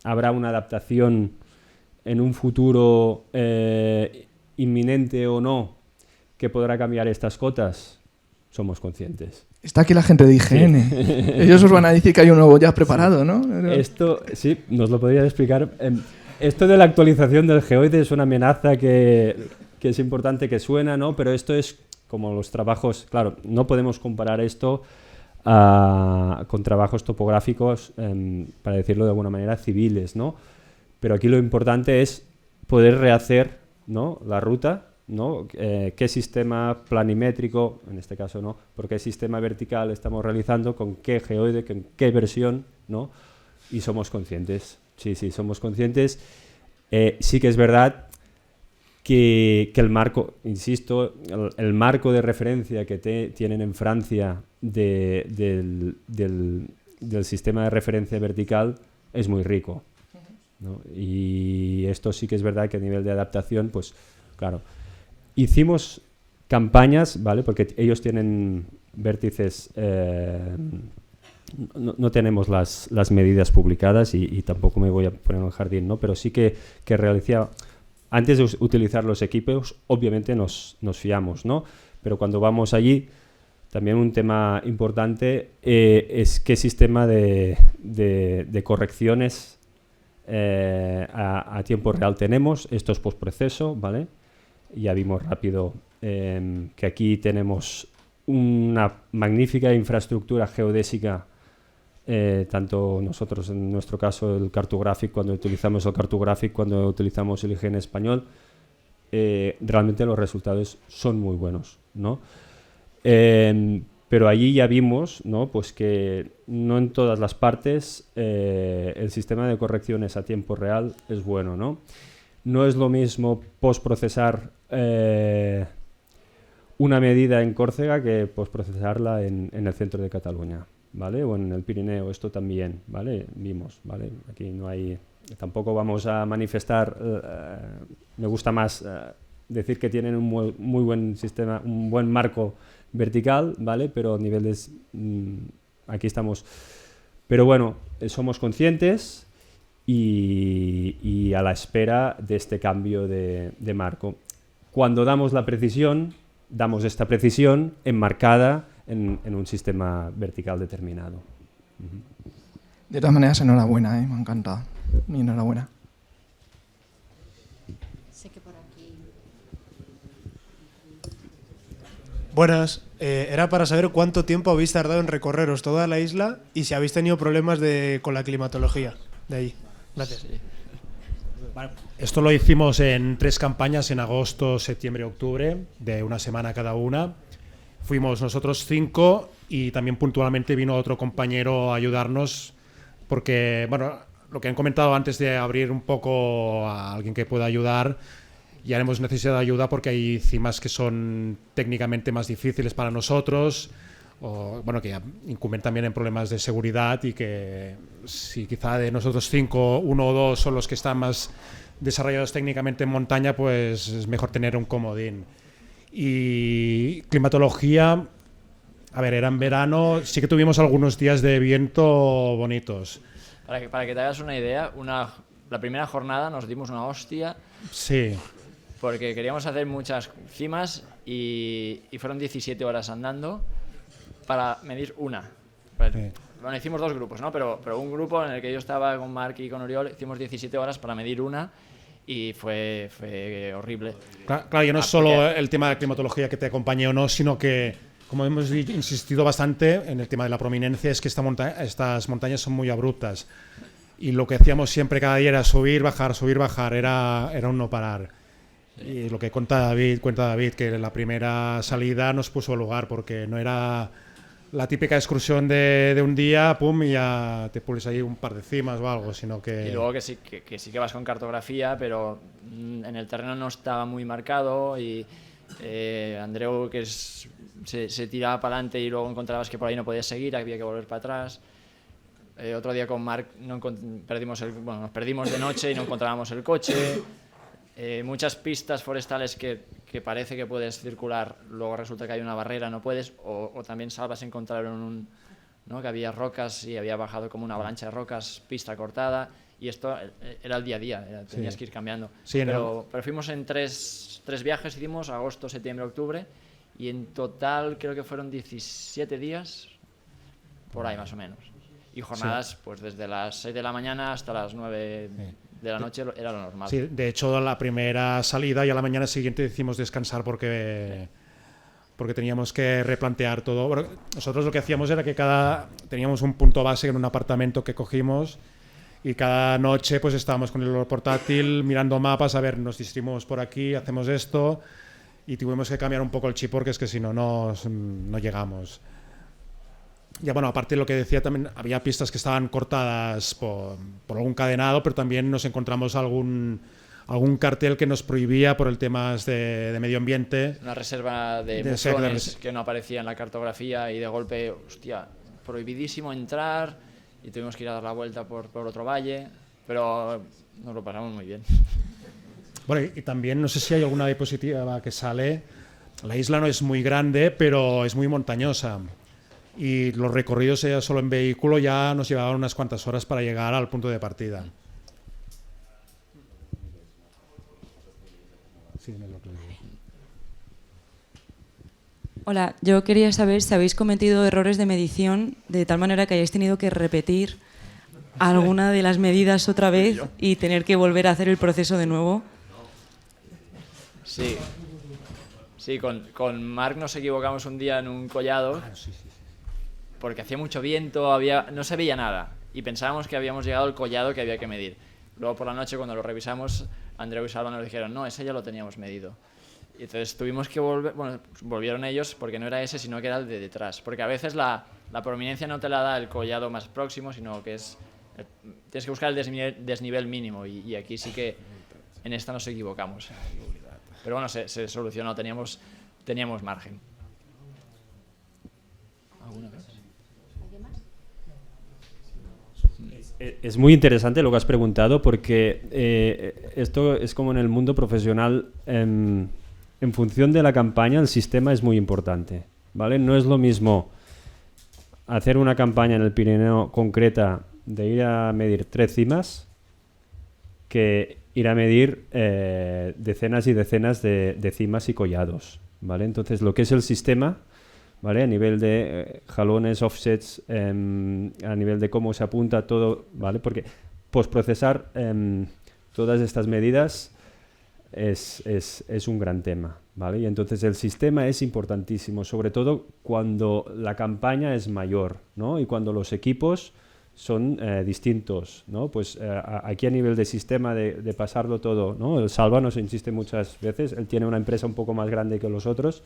Speaker 4: habrá una adaptación en un futuro inminente o no, que podrá cambiar estas cotas, somos conscientes.
Speaker 1: Está aquí la gente de IGN. Sí. Ellos os van a decir que hay uno ya preparado, ¿no?
Speaker 4: Esto, sí, nos lo podría explicar. Esto de la actualización del geoide es una amenaza que es importante que suena, ¿no? Pero esto es como los trabajos, claro, no podemos comparar esto con trabajos topográficos, para decirlo de alguna manera, civiles, ¿no? Pero aquí lo importante es poder rehacer, ¿no?, la ruta, ¿no? Qué sistema planimétrico, en este caso no, por qué sistema vertical estamos realizando, con qué geoide, con qué versión, ¿no? Y somos conscientes, sí, somos conscientes. Sí que es verdad que el marco, insisto, el marco de referencia que tienen en Francia del sistema de referencia vertical es muy rico, ¿no? Y esto sí que es verdad que a nivel de adaptación, pues claro, hicimos campañas, ¿vale? Porque ellos tienen vértices, no tenemos las medidas publicadas y tampoco me voy a poner en el jardín, ¿no? Pero sí que realizaba, antes de utilizar los equipos, obviamente nos fiamos, ¿no? Pero cuando vamos allí, también un tema importante es qué sistema de correcciones a tiempo real tenemos. Esto es postproceso, ¿vale? Ya vimos rápido que aquí tenemos una magnífica infraestructura geodésica, tanto nosotros, en nuestro caso, el Cartographic, cuando utilizamos el Cartographic, cuando utilizamos el IGN español, realmente los resultados son muy buenos, ¿no? Pero allí ya vimos, ¿no? Pues que no en todas las partes el sistema de correcciones a tiempo real es bueno, ¿no? No es lo mismo postprocesar una medida en Córcega que postprocesarla en el centro de Cataluña, ¿vale? O en el Pirineo, esto también, ¿vale? Vimos, ¿vale? Aquí no hay... Tampoco vamos a manifestar... me gusta más decir que tienen un muy buen sistema, un buen marco vertical, ¿vale? Pero niveles... aquí estamos... Pero bueno, somos conscientes y a la espera de este cambio de marco. Cuando damos la precisión, damos esta precisión enmarcada en un sistema vertical determinado.
Speaker 1: De todas maneras, enhorabuena, me ha encantado. Mi enhorabuena.
Speaker 7: Sé que por aquí.
Speaker 11: Buenas, era para saber cuánto tiempo habéis tardado en recorreros toda la isla y si habéis tenido problemas con la climatología de ahí. Gracias.
Speaker 6: Sí.
Speaker 5: Bueno, esto lo hicimos en 3 campañas, en agosto, septiembre y octubre, de una semana cada una. Fuimos nosotros 5 y también puntualmente vino otro compañero a ayudarnos porque, bueno, lo que han comentado antes de abrir un poco a alguien que pueda ayudar, ya hemos necesitado ayuda porque hay cimas que son técnicamente más difíciles para nosotros, o, bueno, que incumben también en problemas de seguridad y que si quizá de nosotros 5, 1 o 2 son los que están más desarrollados técnicamente en montaña, pues es mejor tener un comodín. Y climatología, a ver, era en verano, sí que tuvimos algunos días de viento bonitos.
Speaker 6: Para que te hagas una idea, la primera jornada nos dimos una hostia.
Speaker 5: Sí.
Speaker 6: Porque queríamos hacer muchas cimas y fueron 17 horas andando para medir una.
Speaker 5: Sí.
Speaker 6: Bueno, hicimos 2 grupos, ¿no? Pero un grupo en el que yo estaba con Marc y con Oriol, hicimos 17 horas para medir una y fue horrible.
Speaker 5: Claro, ya no es solo el tema de climatología que te acompañe o no, sino que, como hemos insistido bastante en el tema de la prominencia, es que estas montañas son muy abruptas. Y lo que hacíamos siempre cada día era subir, bajar, era un no parar. Y lo que cuenta David, que la primera salida nos puso lugar, porque no era la típica excursión de un día, pum, y ya te pones ahí un par de cimas o algo, sino que...
Speaker 6: Y luego que sí que vas con cartografía, pero en el terreno no estaba muy marcado y Andreu que se tiraba para adelante y luego encontrabas que por ahí no podías seguir, había que volver para atrás. Otro día con Marc nos perdimos de noche y no encontrábamos el coche. Muchas pistas forestales que parece que puedes circular, luego resulta que hay una barrera, no puedes, o también salvas encontraron ¿no? que había rocas y había bajado como una avalancha de rocas, pista cortada, y esto era el día a día, tenías que ir cambiando.
Speaker 5: Sí,
Speaker 6: pero fuimos en tres viajes, hicimos agosto, septiembre, octubre, y en total creo que fueron 17 días, por ahí más o menos. Y jornadas pues desde las 6 de la mañana hasta las 9 de la noche era lo normal.
Speaker 5: Sí, de hecho la primera salida y a la mañana siguiente decidimos descansar porque teníamos que replantear todo. Bueno, nosotros lo que hacíamos era que teníamos un punto base en un apartamento que cogimos y cada noche pues estábamos con el portátil mirando mapas, a ver, nos distribuimos por aquí, hacemos esto, y tuvimos que cambiar un poco el chip porque es que si no, no llegamos. Ya bueno, aparte de lo que decía, también había pistas que estaban cortadas por algún cadenado, pero también nos encontramos algún cartel que nos prohibía por el tema de medio ambiente.
Speaker 6: Una reserva de buzones que no aparecía en la cartografía y de golpe, hostia, prohibidísimo entrar y tuvimos que ir a dar la vuelta por otro valle, pero nos lo pasamos muy bien.
Speaker 5: Bueno, y también no sé si hay alguna diapositiva que sale. La isla no es muy grande, pero es muy montañosa. Y los recorridos ya solo en vehículo ya nos llevaban unas cuantas horas para llegar al punto de partida.
Speaker 12: Hola, yo quería saber si habéis cometido errores de medición de tal manera que hayáis tenido que repetir alguna de las medidas otra vez y tener que volver a hacer el proceso de nuevo.
Speaker 6: Sí, con Marc nos equivocamos un día en un collado. Porque hacía mucho viento, no se veía nada y pensábamos que habíamos llegado al collado que había que medir. Luego por la noche cuando lo revisamos, Andreu y Salva nos dijeron, no, ese ya lo teníamos medido. Y entonces tuvimos que volver, bueno, volvieron ellos porque no era ese, sino que era el de detrás. Porque a veces la prominencia no te la da el collado más próximo, sino que tienes que buscar el desnivel mínimo. Y aquí sí que en esta nos equivocamos. Pero bueno, se solucionó, teníamos margen. ¿Alguna vez?
Speaker 4: Es muy interesante lo que has preguntado porque esto es como en el mundo profesional. En función de la campaña, el sistema es muy importante, ¿vale? No es lo mismo hacer una campaña en el Pirineo concreta de ir a medir 3 cimas que ir a medir decenas y decenas de cimas y collados, ¿vale? Entonces, lo que es el sistema, ¿vale? A nivel de jalones, offsets, a nivel de cómo se apunta todo, ¿vale? Porque postprocesar todas estas medidas es un gran tema, ¿vale? Y entonces el sistema es importantísimo, sobre todo cuando la campaña es mayor, ¿no? Y cuando los equipos son distintos, ¿no? Pues aquí a nivel de sistema de pasarlo todo, ¿no? El Salva nos insiste muchas veces, él tiene una empresa un poco más grande que los otros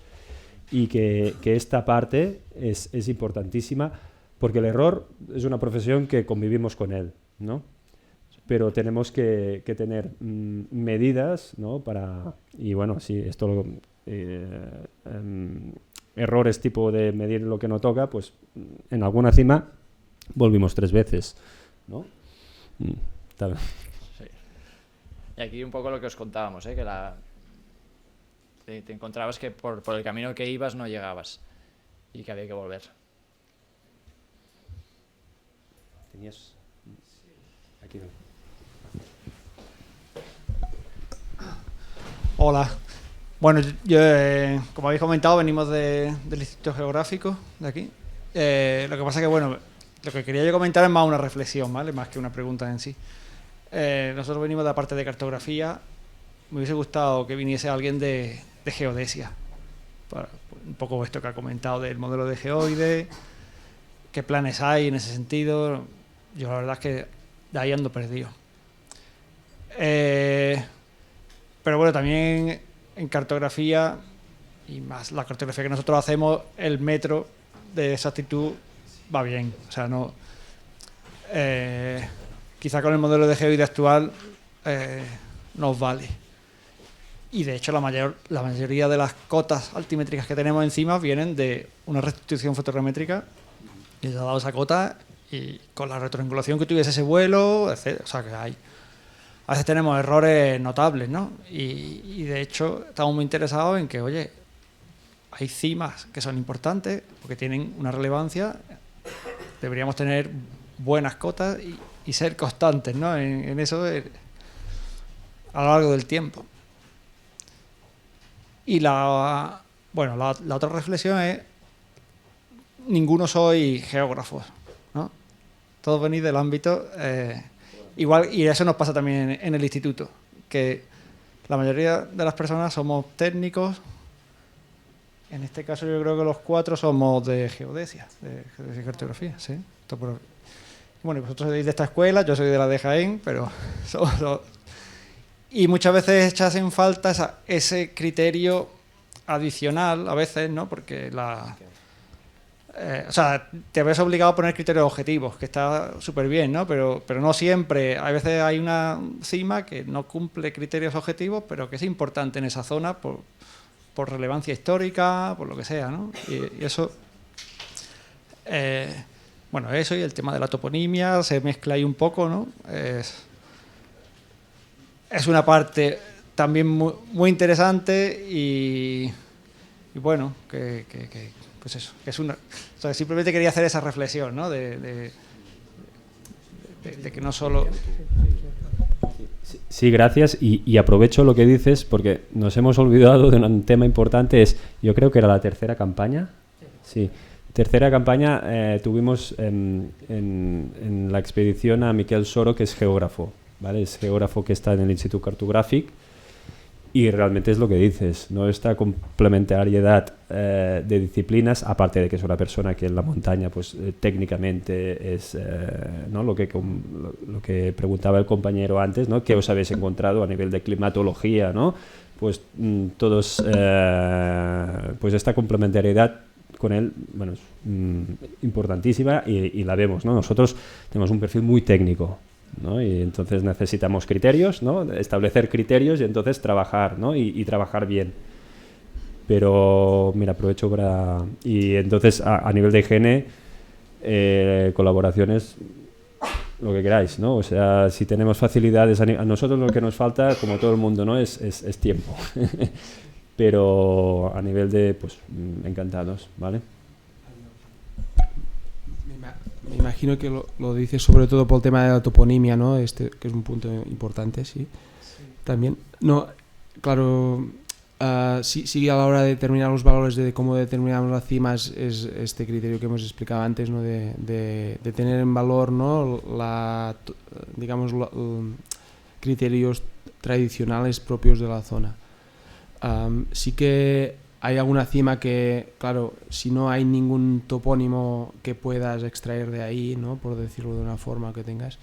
Speaker 4: y que esta parte es importantísima porque el error es una profesión que convivimos con él, ¿no? Pero tenemos que tener medidas, ¿no? Y bueno, sí, esto errores tipo de medir lo que no toca, pues en alguna cima volvimos 3 veces, ¿no?
Speaker 6: Sí. Y aquí un poco lo que os contábamos, que te encontrabas que por el camino que ibas no llegabas y que había que volver.
Speaker 4: Tenías aquí.
Speaker 13: Hola. Bueno, yo, como habéis comentado, venimos del Instituto Geográfico de aquí. Lo que pasa que, bueno, lo que quería yo comentar es más una reflexión, ¿vale? Más que una pregunta en sí. Nosotros venimos de la parte de cartografía. Me hubiese gustado que viniese alguien de geodesia. Para un poco esto que ha comentado del modelo de geoide, qué planes hay en ese sentido. Yo la verdad es que de ahí ando perdido. Pero bueno, también en cartografía, y más la cartografía que nosotros hacemos, el metro de exactitud va bien. O sea, no. Quizá con el modelo de geoide actual nos vale. Y de hecho la mayoría de las cotas altimétricas que tenemos encima vienen de una restitución fotogramétrica y se ha dado esa cota y con la retroangulación que tuviese ese vuelo, etc. O sea que a veces tenemos errores notables, ¿no? Y de hecho estamos muy interesados en que, oye, hay cimas que son importantes porque tienen una relevancia, deberíamos tener buenas cotas y ser constantes, ¿no? En eso a lo largo del tiempo. Y la otra reflexión es, ninguno soy geógrafos, ¿no? Todos venís del ámbito igual, y eso nos pasa también en el instituto, que la mayoría de las personas somos técnicos. En este caso yo creo que los 4 somos de geodesia y cartografía, ¿sí? Bueno, vosotros sois de esta escuela, yo soy de la de Jaén, pero somos... Y muchas veces echas en falta ese criterio adicional, a veces, ¿no? Porque o sea, te ves obligado a poner criterios objetivos, que está súper bien, ¿no? Pero no siempre. A veces hay una cima que no cumple criterios objetivos, pero que es importante en esa zona por relevancia histórica, por lo que sea, ¿no? Y eso... bueno, eso y el tema de la toponimia se mezcla ahí un poco, ¿no? Es una parte también muy interesante y bueno, pues eso, que es una... O sea, simplemente quería hacer esa reflexión, ¿no? De que no solo...
Speaker 4: Sí, gracias. Y aprovecho lo que dices porque nos hemos olvidado de un tema importante. Yo creo que era la tercera campaña. Sí. Tercera campaña tuvimos en la expedición a Miquel Soro, que es geógrafo, ¿vale? Es geógrafo que está en el Institut Cartogràfic y realmente es lo que dices, ¿no? Esta complementariedad de disciplinas, aparte de que es una persona que en la montaña pues técnicamente es ¿no? lo que preguntaba el compañero antes, ¿no? ¿Qué os habéis encontrado a nivel de climatología, ¿no? pues todos, pues esta complementariedad con él, bueno, es importantísima y la vemos, ¿no? Nosotros tenemos un perfil muy técnico, ¿no? Y entonces necesitamos criterios, ¿no? Establecer criterios y entonces trabajar, ¿no? Y trabajar bien. Pero, mira, aprovecho para... Y entonces, a nivel de higiene, colaboraciones, lo que queráis, ¿no? O sea, si tenemos facilidades, a nosotros lo que nos falta, como todo el mundo, ¿no? Es tiempo. Pero a nivel de, pues, encantados, ¿vale?
Speaker 2: Me imagino que lo dices sobre todo por el tema de la toponimia, ¿no? Que es un punto importante, sí. También, no, claro, sí a la hora de determinar los valores de cómo determinamos las cimas es este criterio que hemos explicado antes, ¿no? De tener en valor, ¿no? Digamos, criterios tradicionales propios de la zona. Sí que hay alguna cima que, claro, si no hay ningún topónimo que puedas extraer de ahí, ¿no? Por decirlo de una forma que tengas,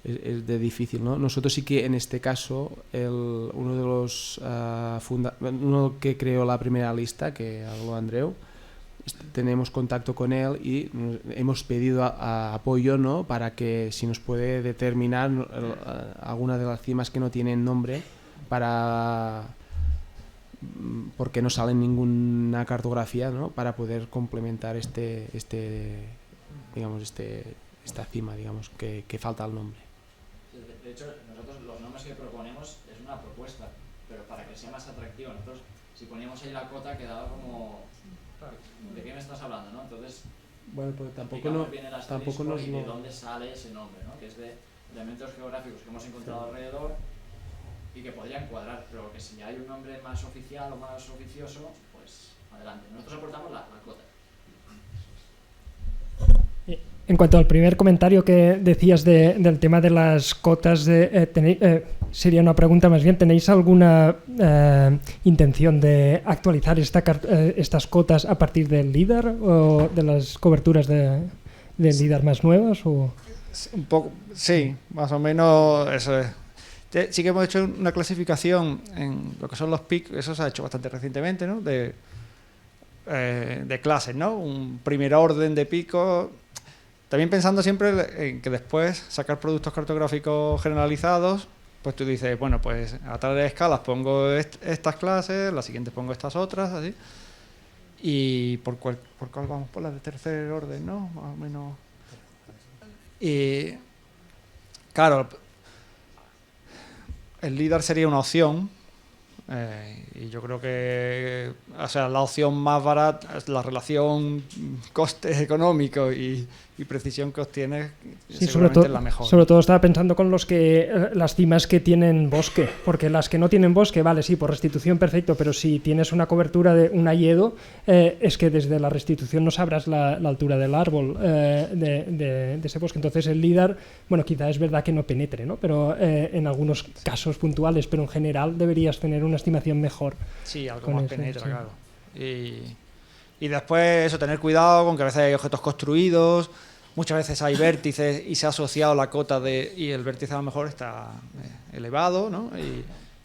Speaker 2: es de difícil, ¿no? Nosotros sí que en este caso, uno de los uno que creó la primera lista, que habló Andreu, tenemos contacto con él y hemos pedido apoyo, ¿no? Para que si nos puede determinar alguna de las cimas que no tienen nombre, porque no sale en ninguna cartografía, ¿no? Para poder complementar esta cima, digamos, que falta el nombre.
Speaker 6: De hecho, nosotros los nombres que proponemos es una propuesta, pero para que sea más atractivo. Nosotros, si poníamos ahí la cota, quedaba como... ¿De qué me estás hablando, no? Entonces,
Speaker 2: bueno, pues tampoco
Speaker 6: nos y de dónde sale ese nombre, ¿no? Que es de elementos geográficos que hemos encontrado alrededor y que podrían cuadrar, pero que si hay un nombre más oficial o más oficioso, pues adelante. Nosotros aportamos la cota.
Speaker 3: En cuanto al primer comentario que decías del tema de las cotas, sería una pregunta más bien, ¿tenéis alguna intención de actualizar estas cotas a partir del LIDAR o de las coberturas del LIDAR más nuevas? O?
Speaker 13: Un poco, sí, más o menos eso es. Sí que hemos hecho una clasificación en lo que son los PIC, eso se ha hecho bastante recientemente, ¿no? De clases, ¿no? Un primer orden de picos. También pensando siempre en que después sacar productos cartográficos generalizados, pues tú dices, bueno, pues a tales escalas pongo estas clases, las siguientes pongo estas otras, así. Y ¿por cuál vamos? Por las de tercer orden, ¿no? Más o menos. Y claro, el LIDAR sería una opción. Y yo creo que, o sea, la opción más barata es la relación coste económico y precisión que obtienes, sí, seguramente es la mejor.
Speaker 3: Sobre todo estaba pensando con las cimas que tienen bosque, porque las que no tienen bosque, vale, sí, por restitución perfecto, pero si tienes una cobertura de un hayedo, es que desde la restitución no sabrás la altura del árbol de ese bosque. Entonces el LIDAR, bueno, quizá es verdad que no penetre, ¿no? Pero en algunos casos puntuales, pero en general deberías tener una estimación mejor.
Speaker 13: Sí, algo más penetra, sí. Claro. Y después eso, tener cuidado con que a veces hay objetos construidos, muchas veces hay vértices y se ha asociado la cota y el vértice a lo mejor está elevado, ¿no?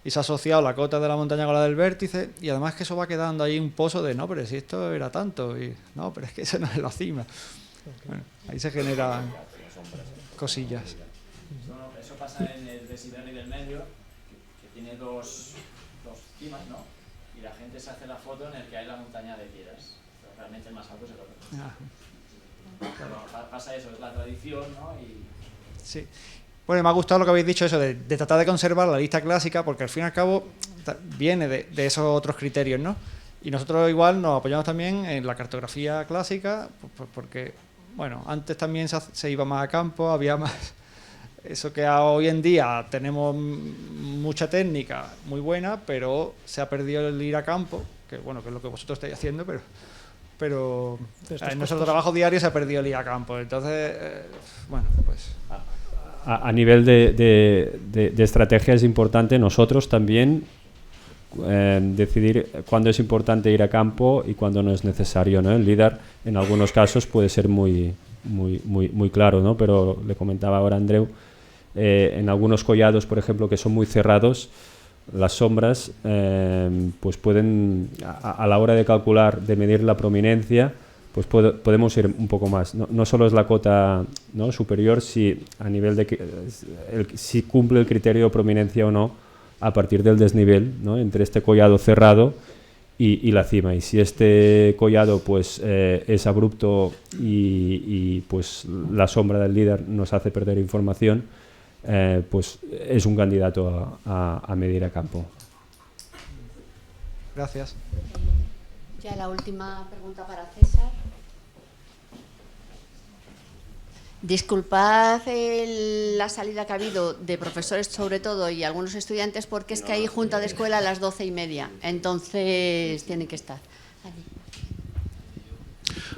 Speaker 13: Y se ha asociado la cota de la montaña con la del vértice, y además que eso va quedando ahí un pozo de, no, pero si esto era tanto, y no, pero es que eso no es la cima. Bueno, ahí se generan cosillas.
Speaker 6: Eso pasa en el Desiderni del medio, que tiene dos cimas, ¿no? Y la gente se hace la foto en el que hay la montaña de piedras, pero realmente el más alto es el otro. Pero pasa eso, es la tradición, ¿no?
Speaker 13: Sí. Bueno, me ha gustado lo que habéis dicho, eso de tratar de conservar la lista clásica, porque al fin y al cabo viene de esos otros criterios, ¿no? Y nosotros igual nos apoyamos también en la cartografía clásica, porque, bueno, antes también se iba más a campo, había más... Eso que hoy en día tenemos mucha técnica muy buena, pero se ha perdido el ir a campo, que bueno, que es lo que vosotros estáis haciendo, pero en nuestro trabajo diario se ha perdido el ir a campo. Entonces, bueno, pues...
Speaker 4: A nivel de estrategia es importante nosotros también decidir cuándo es importante ir a campo y cuándo no es necesario, ¿no? El LIDAR en algunos casos puede ser muy claro, ¿no? Pero le comentaba ahora Andreu, en algunos collados, por ejemplo, que son muy cerrados, las sombras pues pueden, a la hora de calcular, de medir la prominencia, pues podemos ir un poco más. No solo es la cota, ¿no?, superior, si a nivel de si cumple el criterio de prominencia o no a partir del desnivel, ¿no?, entre este collado cerrado y la cima. Y si este collado pues es abrupto y pues la sombra del líder nos hace perder información, pues es un candidato a medir a campo.
Speaker 13: Gracias.
Speaker 7: Ya la última pregunta para César. Disculpad la salida que ha habido de profesores sobre todo y algunos estudiantes, porque es que hay junta de escuela a las 12:30, entonces tienen que estar.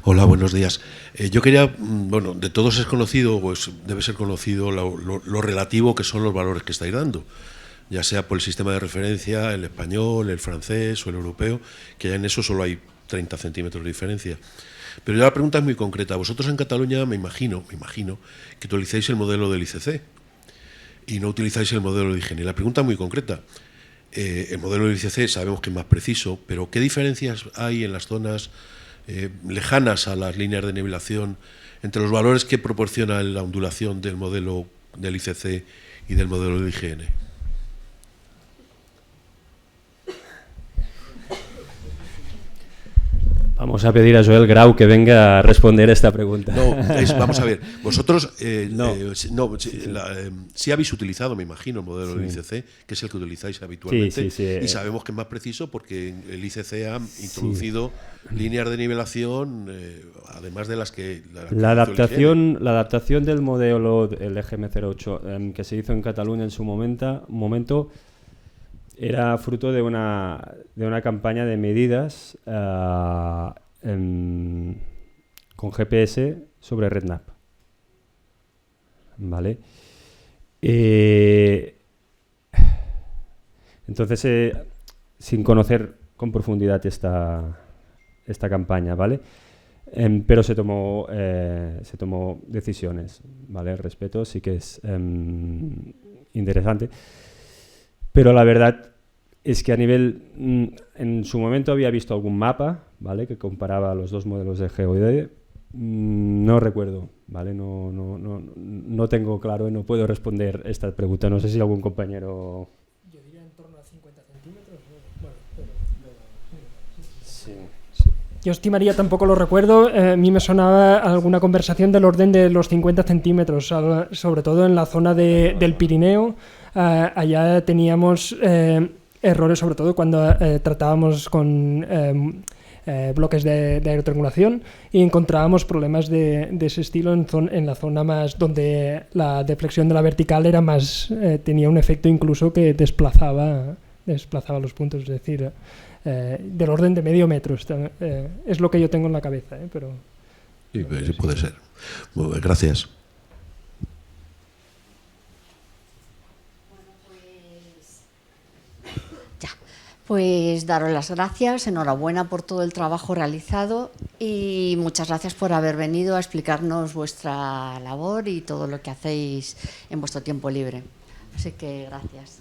Speaker 14: Hola, buenos días. Yo quería, bueno, de todos es conocido, pues debe ser conocido lo relativo que son los valores que estáis dando, ya sea por el sistema de referencia, el español, el francés o el europeo, que ya en eso solo hay 30 centímetros de diferencia. Pero la pregunta es muy concreta. Vosotros en Cataluña me imagino que utilizáis el modelo del ICC y no utilizáis el modelo de higiene. La pregunta es muy concreta. El modelo del ICC sabemos que es más preciso, pero ¿qué diferencias hay en las zonas lejanas a las líneas de nivelación entre los valores que proporciona la ondulación del modelo del ICC y del modelo de IGN?
Speaker 4: Vamos a pedir a Joel Grau que venga a responder esta pregunta.
Speaker 14: No, vamos a ver, vosotros sí habéis utilizado, me imagino, el modelo del ICC, que es el que utilizáis habitualmente, y sabemos que es más preciso porque el ICC ha introducido líneas de nivelación, además de las que...
Speaker 4: La adaptación del modelo, el EGM08, que se hizo en Cataluña en su momento era fruto de una campaña de medidas con GPS sobre RedNap. ¿Vale? Entonces, sin conocer con profundidad esta campaña, ¿vale? Pero se tomó decisiones, ¿vale? El respeto sí que es interesante. Pero la verdad es que a nivel, en su momento había visto algún mapa, ¿vale?, que comparaba los dos modelos de GeoID. No recuerdo, ¿vale? No tengo claro y no puedo responder esta pregunta. No sé si algún compañero...
Speaker 3: Yo diría en torno a 50 centímetros.
Speaker 4: Sí.
Speaker 3: Yo estimaría, tampoco lo recuerdo, a mí me sonaba alguna conversación del orden de los 50 centímetros, sobre todo en la zona del Pirineo. Allá teníamos errores, sobre todo cuando tratábamos con bloques de aerotriangulación, y encontrábamos problemas de ese estilo en la zona más donde la deflexión de la vertical era más, tenía un efecto incluso que desplazaba los puntos, es decir, del orden de medio metro. Es lo que yo tengo en la cabeza, pero...
Speaker 14: Sí, puede ser. Bueno, gracias.
Speaker 7: Pues daros las gracias, enhorabuena por todo el trabajo realizado y muchas gracias por haber venido a explicarnos vuestra labor y todo lo que hacéis en vuestro tiempo libre. Así que gracias.